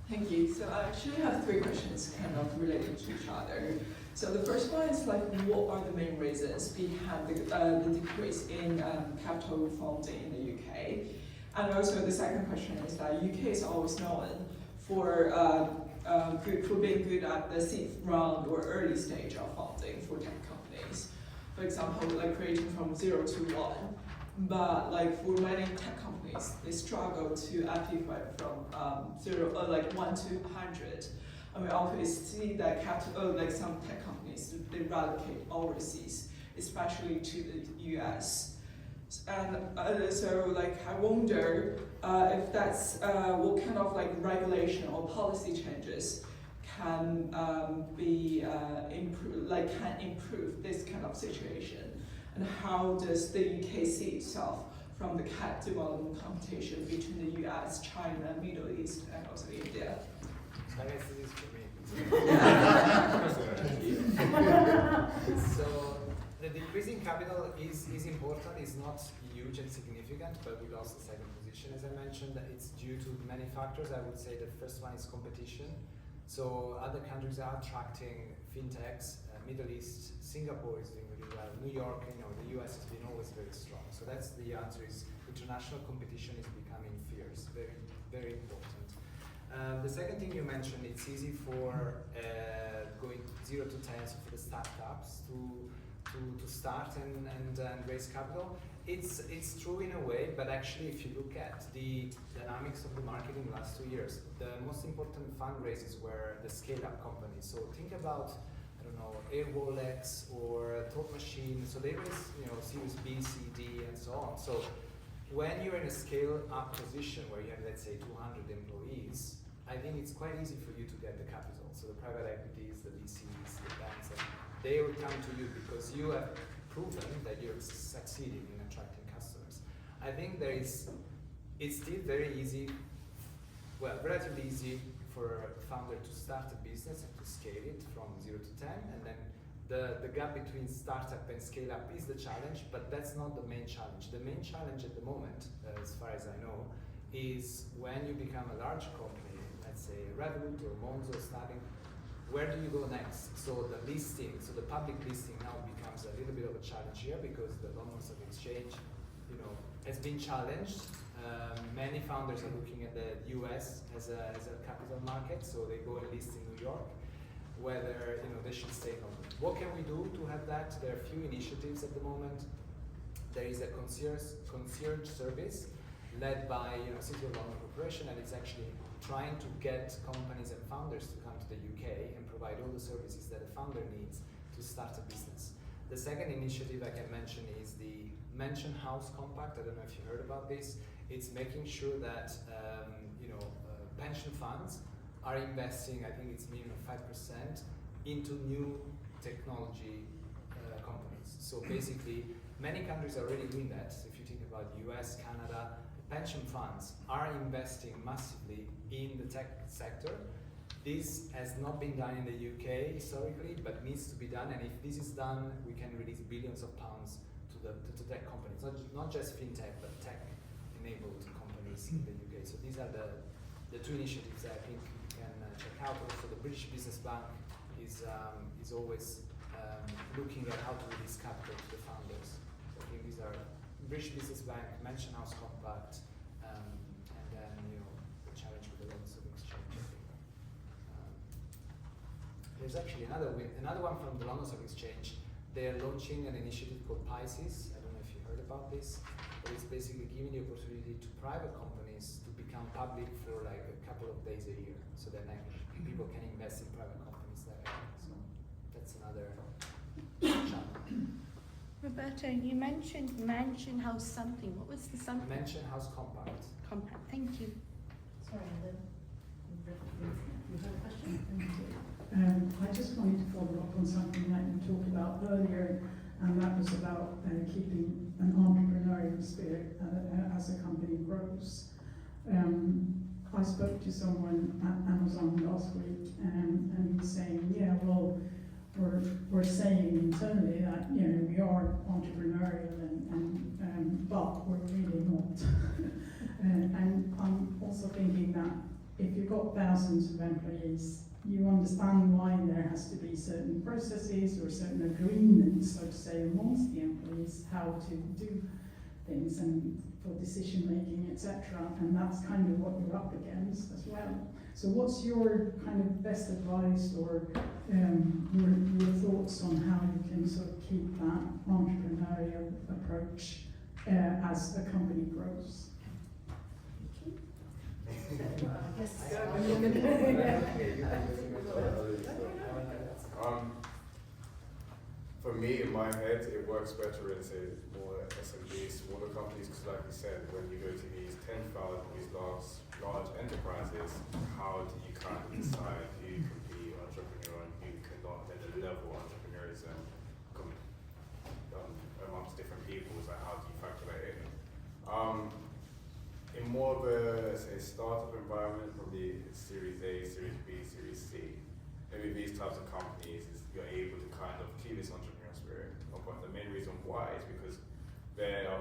Thank you. So I actually have 3 questions kind of related to each other. So the first one is like, what are the main reasons behind the decrease in capital funding in the UK? And also the second question is that UK is always known for being good at the seed round or early stage of funding for tech companies. For example, like creating from 0 to 1. But like for many tech companies, they struggle to amplify from 1 to 100. And we always see that like some tech companies, they relocate overseas, especially to the US. And so like I wonder if that's what kind of like regulation or policy changes can improve this kind of situation. And how does the UK see itself from the CAT development competition between the US, China, Middle East, and also India? I guess this is for me. So the decrease in capital is important. It's not huge and significant, but we lost the second position, as I mentioned. It's due to many factors. I would say the first one is competition. So other countries are attracting fintechs. Middle East, Singapore is doing really well. New York, the US has been always very strong. So that's the answer: is international competition is becoming fierce. Very, very important. The second thing you mentioned, it's easy for going 0 to 10, so for the startups to start and raise capital. It's true in a way, but actually if you look at the dynamics of the market in the last 2 years, the most important fundraisers were the scale-up companies. So think about, I don't know, Airwallex or Thought Machine. So they raise, Series B, C, D, and so on. So when you're in a scale-up position where you have, let's say, 200 employees, I think it's quite easy for you to get the capital. So the private equities, the VCs, the banks, they will come to you because you have proven that you're succeeding in attracting customers. I think it's still very easy, relatively easy for a founder to start a business and to scale it from 0 to 10, and then the gap between startup and scale up is the challenge, but that's not the main challenge. The main challenge at the moment, as far as I know, is when you become a large company, let's say Revolut or Monzo starting, where do you go next? So the listing, so the public listing now becomes a little bit of a challenge here because the London Stock Exchange, has been challenged. Many founders are looking at the US as a capital market, so they go and list in New York, whether they should stay in London. What can we do to have that? There are a few initiatives at the moment. There is a concierge service led by City of London Corporation, and it's actually trying to get companies and founders to come to the UK and provide all the services that a founder needs to start a business. The second initiative I can mention is the Mansion House Compact. I don't know if you heard about this. It's making sure that pension funds are investing, I think it's minimum 5%, into new technology companies. So basically, many countries are already doing that. So if you think about US, Canada, pension funds are investing massively in the tech sector. This has not been done in the UK historically, but needs to be done. And if this is done, we can release billions of pounds to tech companies, not just fintech, but tech-enabled companies in the UK. So these are the two initiatives that I think you can check out. Also, the British Business Bank is always looking at how to release capital to the founders. So I think these are British Business Bank, Mansion House Compact, and then the challenge with the London Stock Exchange. There's actually another one from the London Stock Exchange. They are launching an initiative called Pisces. I don't know if you heard about this, but it's basically giving the opportunity to private companies to become public for like a couple of days a year, so then people can invest in private companies that way. So that's another challenge. Roberto, you mentioned Mansion House something. What was the something? Mansion House Compact. Compact. Thank you. Sorry, you had a question? I just wanted to follow up on something that you talked about earlier, and that was about keeping an entrepreneurial spirit as a company grows. I spoke to someone at Amazon last week, and he's saying, yeah, well, we're saying internally that, you know, we are entrepreneurial but we're really not. And I'm also thinking that if you've got thousands of employees, you understand why there has to be certain processes or certain agreements, so to say, amongst the employees, how to do things and for decision making, etc. And that's kind of what you're up against as well. So what's your kind of best advice or your thoughts on how you can sort of keep that entrepreneurial approach as a company grows? For me, in my head, it works better in, say, more SMBs, smaller companies, because like you said, when you go to these 10,000, these large enterprises, how do you kind of decide who can be entrepreneur and who cannot, and the level of entrepreneurism amongst different people, is like, how do you factor that in? In more of a, say, startup environment, probably Series A, Series B, Series C, maybe these types of companies, you're able to kind of keep this entrepreneurial spirit. But the main reason why is because their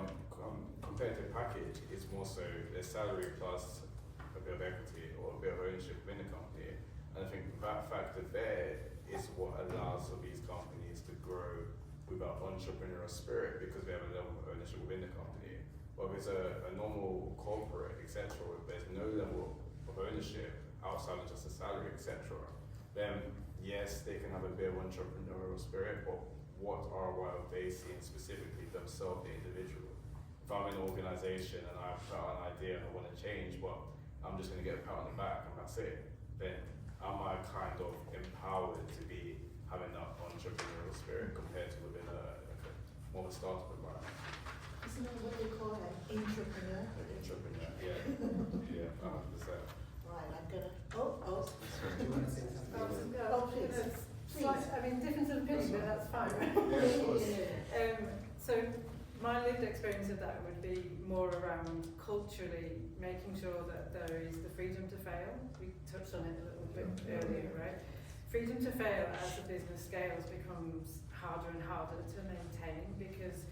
competitive package is more so their salary plus a bit of equity or a bit of ownership within the company. And I think that factor there is what allows for these companies to grow with an entrepreneurial spirit, because they have a level of ownership within the company. But if it's a normal corporate, etc., if there's no level of ownership outside of just a salary, etc., then yes, they can have a bit of entrepreneurial spirit, but what ROI are they seeing specifically themselves, the individual? If I'm in an organization and I've got an idea and I want to change, but I'm just going to get a pat on the back and that's it, then am I kind of empowered to be having that entrepreneurial spirit compared to within more of a startup environment? Isn't that what they call an entrepreneur? An entrepreneur, yeah. Yeah, 100%. Right, I'm gonna, oh. Do you want to say something? Oh, please. I mean, difference of opinion, but that's fine. Yeah, of course. So my lived experience of that would be more around culturally making sure that there is the freedom to fail. We touched on it a little bit earlier, right? Freedom to fail as the business scales becomes harder and harder to maintain, because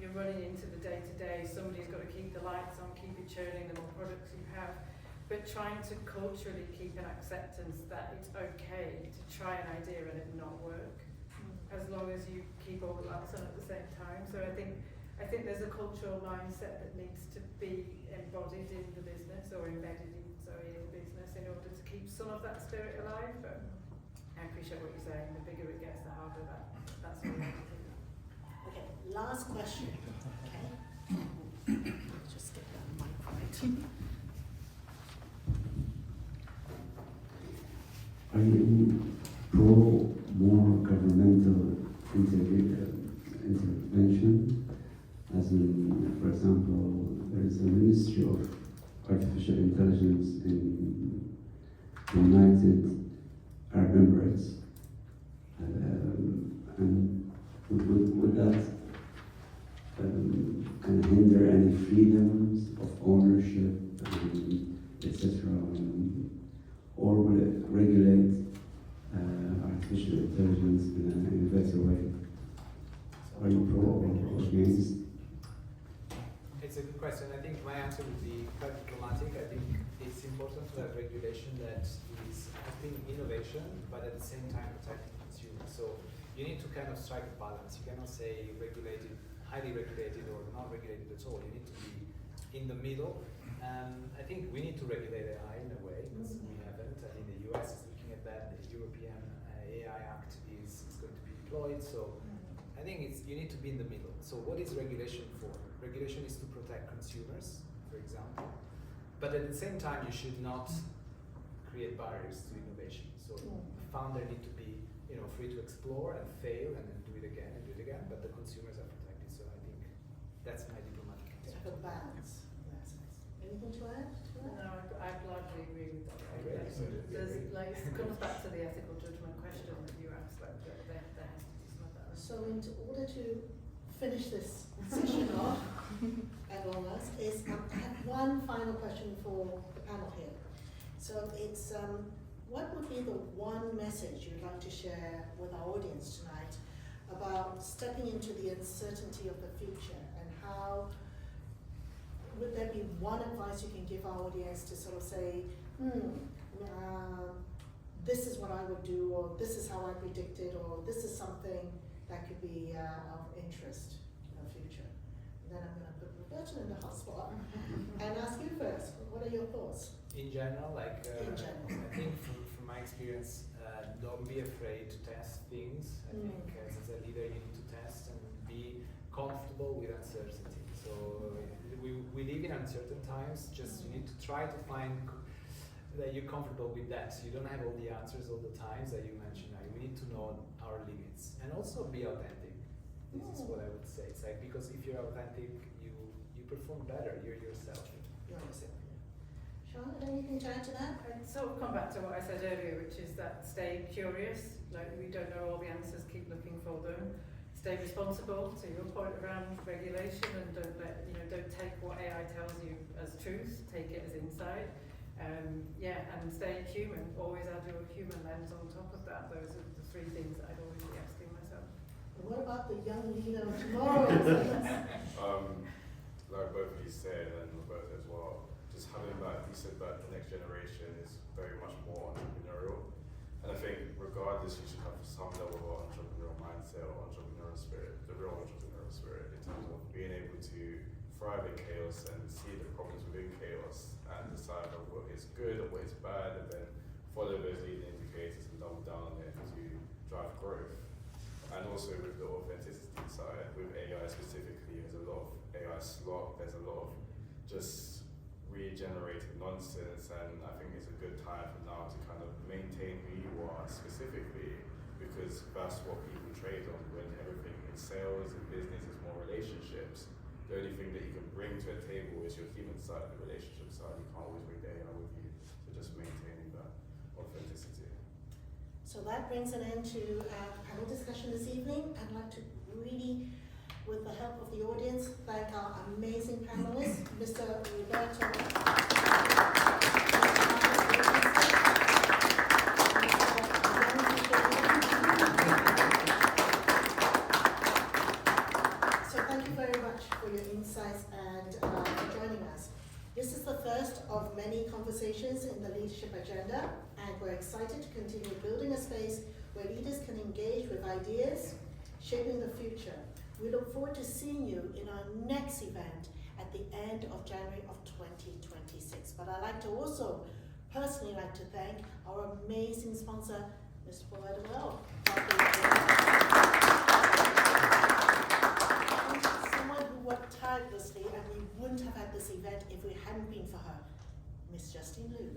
you're running into the day-to-day, somebody's got to keep the lights on, keep it churning, the more products you have. But trying to culturally keep an acceptance that it's okay to try an idea and it not work, as long as you keep all the lights on at the same time. So I think there's a cultural mindset that needs to be embodied in the business, or embedded in the business, in order to keep some of that spirit alive. But I appreciate what you're saying. The bigger it gets, the harder that's all. Okay, last question. Okay. Just get that mic right. Are you pro more governmental intervention? As in, for example, there is a Ministry of Artificial Intelligence in the United Arab Emirates, and would that kind of hinder any freedoms of ownership, etc.? Or will it regulate artificial intelligence in a better way? Are you pro or against? It's a good question. I think my answer would be quite diplomatic. I think it's important to have regulation that is helping innovation, but at the same time protecting consumers. So you need to kind of strike a balance. You cannot say regulated, highly regulated, or not regulated at all. You need to be in the middle. I think we need to regulate AI in a way, because we haven't. I think the US is looking at that. The European AI Act is going to be deployed. So I think you need to be in the middle. So what is regulation for? Regulation is to protect consumers, for example. But at the same time, you should not create barriers to innovation. So the founder need to be, free to explore and fail and then do it again and do it again. But the consumers are protected. So I think that's my diplomatic answer. Have a balance. Anything to add to that? No, I largely agree with that. Okay, so It comes back to the ethical judgment question that you asked, like there has to be some of that. So in order to finish this session off, and almost, I have one final question for the panel here. So it's, what would be the one message you'd like to share with our audience tonight about stepping into the uncertainty of the future, and how would there be one advice you can give our audience to sort of say, this is what I would do, or this is how I predict it, or this is something that could be of interest in the future? And then I'm going to put Roberto in the hot spot and ask you first, what are your thoughts? In general, in general. I think from my experience, don't be afraid to test things. I think as a leader you need to test and be comfortable with uncertainty. So we live in uncertain times, just you need to try to find that you're comfortable with that. So you don't have all the answers all the times that you mentioned. We need to know our limits and also be authentic. This is what I would say. It's like, because if you're authentic, you perform better. You're yourself. You're yourself. Charlotte, anything to add to that? I'd sort of come back to what I said earlier, which is that stay curious. Like, we don't know all the answers, keep looking for them. Stay responsible, to your point around regulation, and don't take what AI tells you as truth, take it as insight. And stay human. Always add your human lens on top of that. Those are the three things that I'd always be asking myself. And what about the young leader of tomorrow? Like both of you said, and Roberto as well, just having that, you said that the next generation is very much more entrepreneurial. And I think regardless, you should have some level of entrepreneurial mindset or entrepreneurial spirit, the real entrepreneurial spirit, in terms of being able to thrive in chaos and see the problems within chaos and decide on what is good or what is bad, and then follow those leading indicators and double down on it to drive growth. And also with the authenticity side, with AI specifically, there's a lot of AI slop, there's a lot of just regenerated nonsense, and I think it's a good time for now to kind of maintain who you are specifically, because that's what people trade on. When everything in sales and business is more relationships, the only thing that you can bring to a table is your human side, the relationship side. You can't always bring the AI with you, so just maintaining that authenticity. So that brings an end to our panel discussion this evening. I'd like to really, with the help of the audience, thank our amazing panelists, Mr. Roberto. So thank you very much for your insights and for joining us. This is the first of many conversations in the leadership agenda, and we're excited to continue building a space where leaders can engage with ideas, shaping the future. We look forward to seeing you in our next event at the end of January of 2026. But I'd like to also personally like to thank our amazing sponsor, Mr. Roberto. Someone who worked tirelessly, and we wouldn't have had this event if we hadn't been for her, Miss Justine Liu.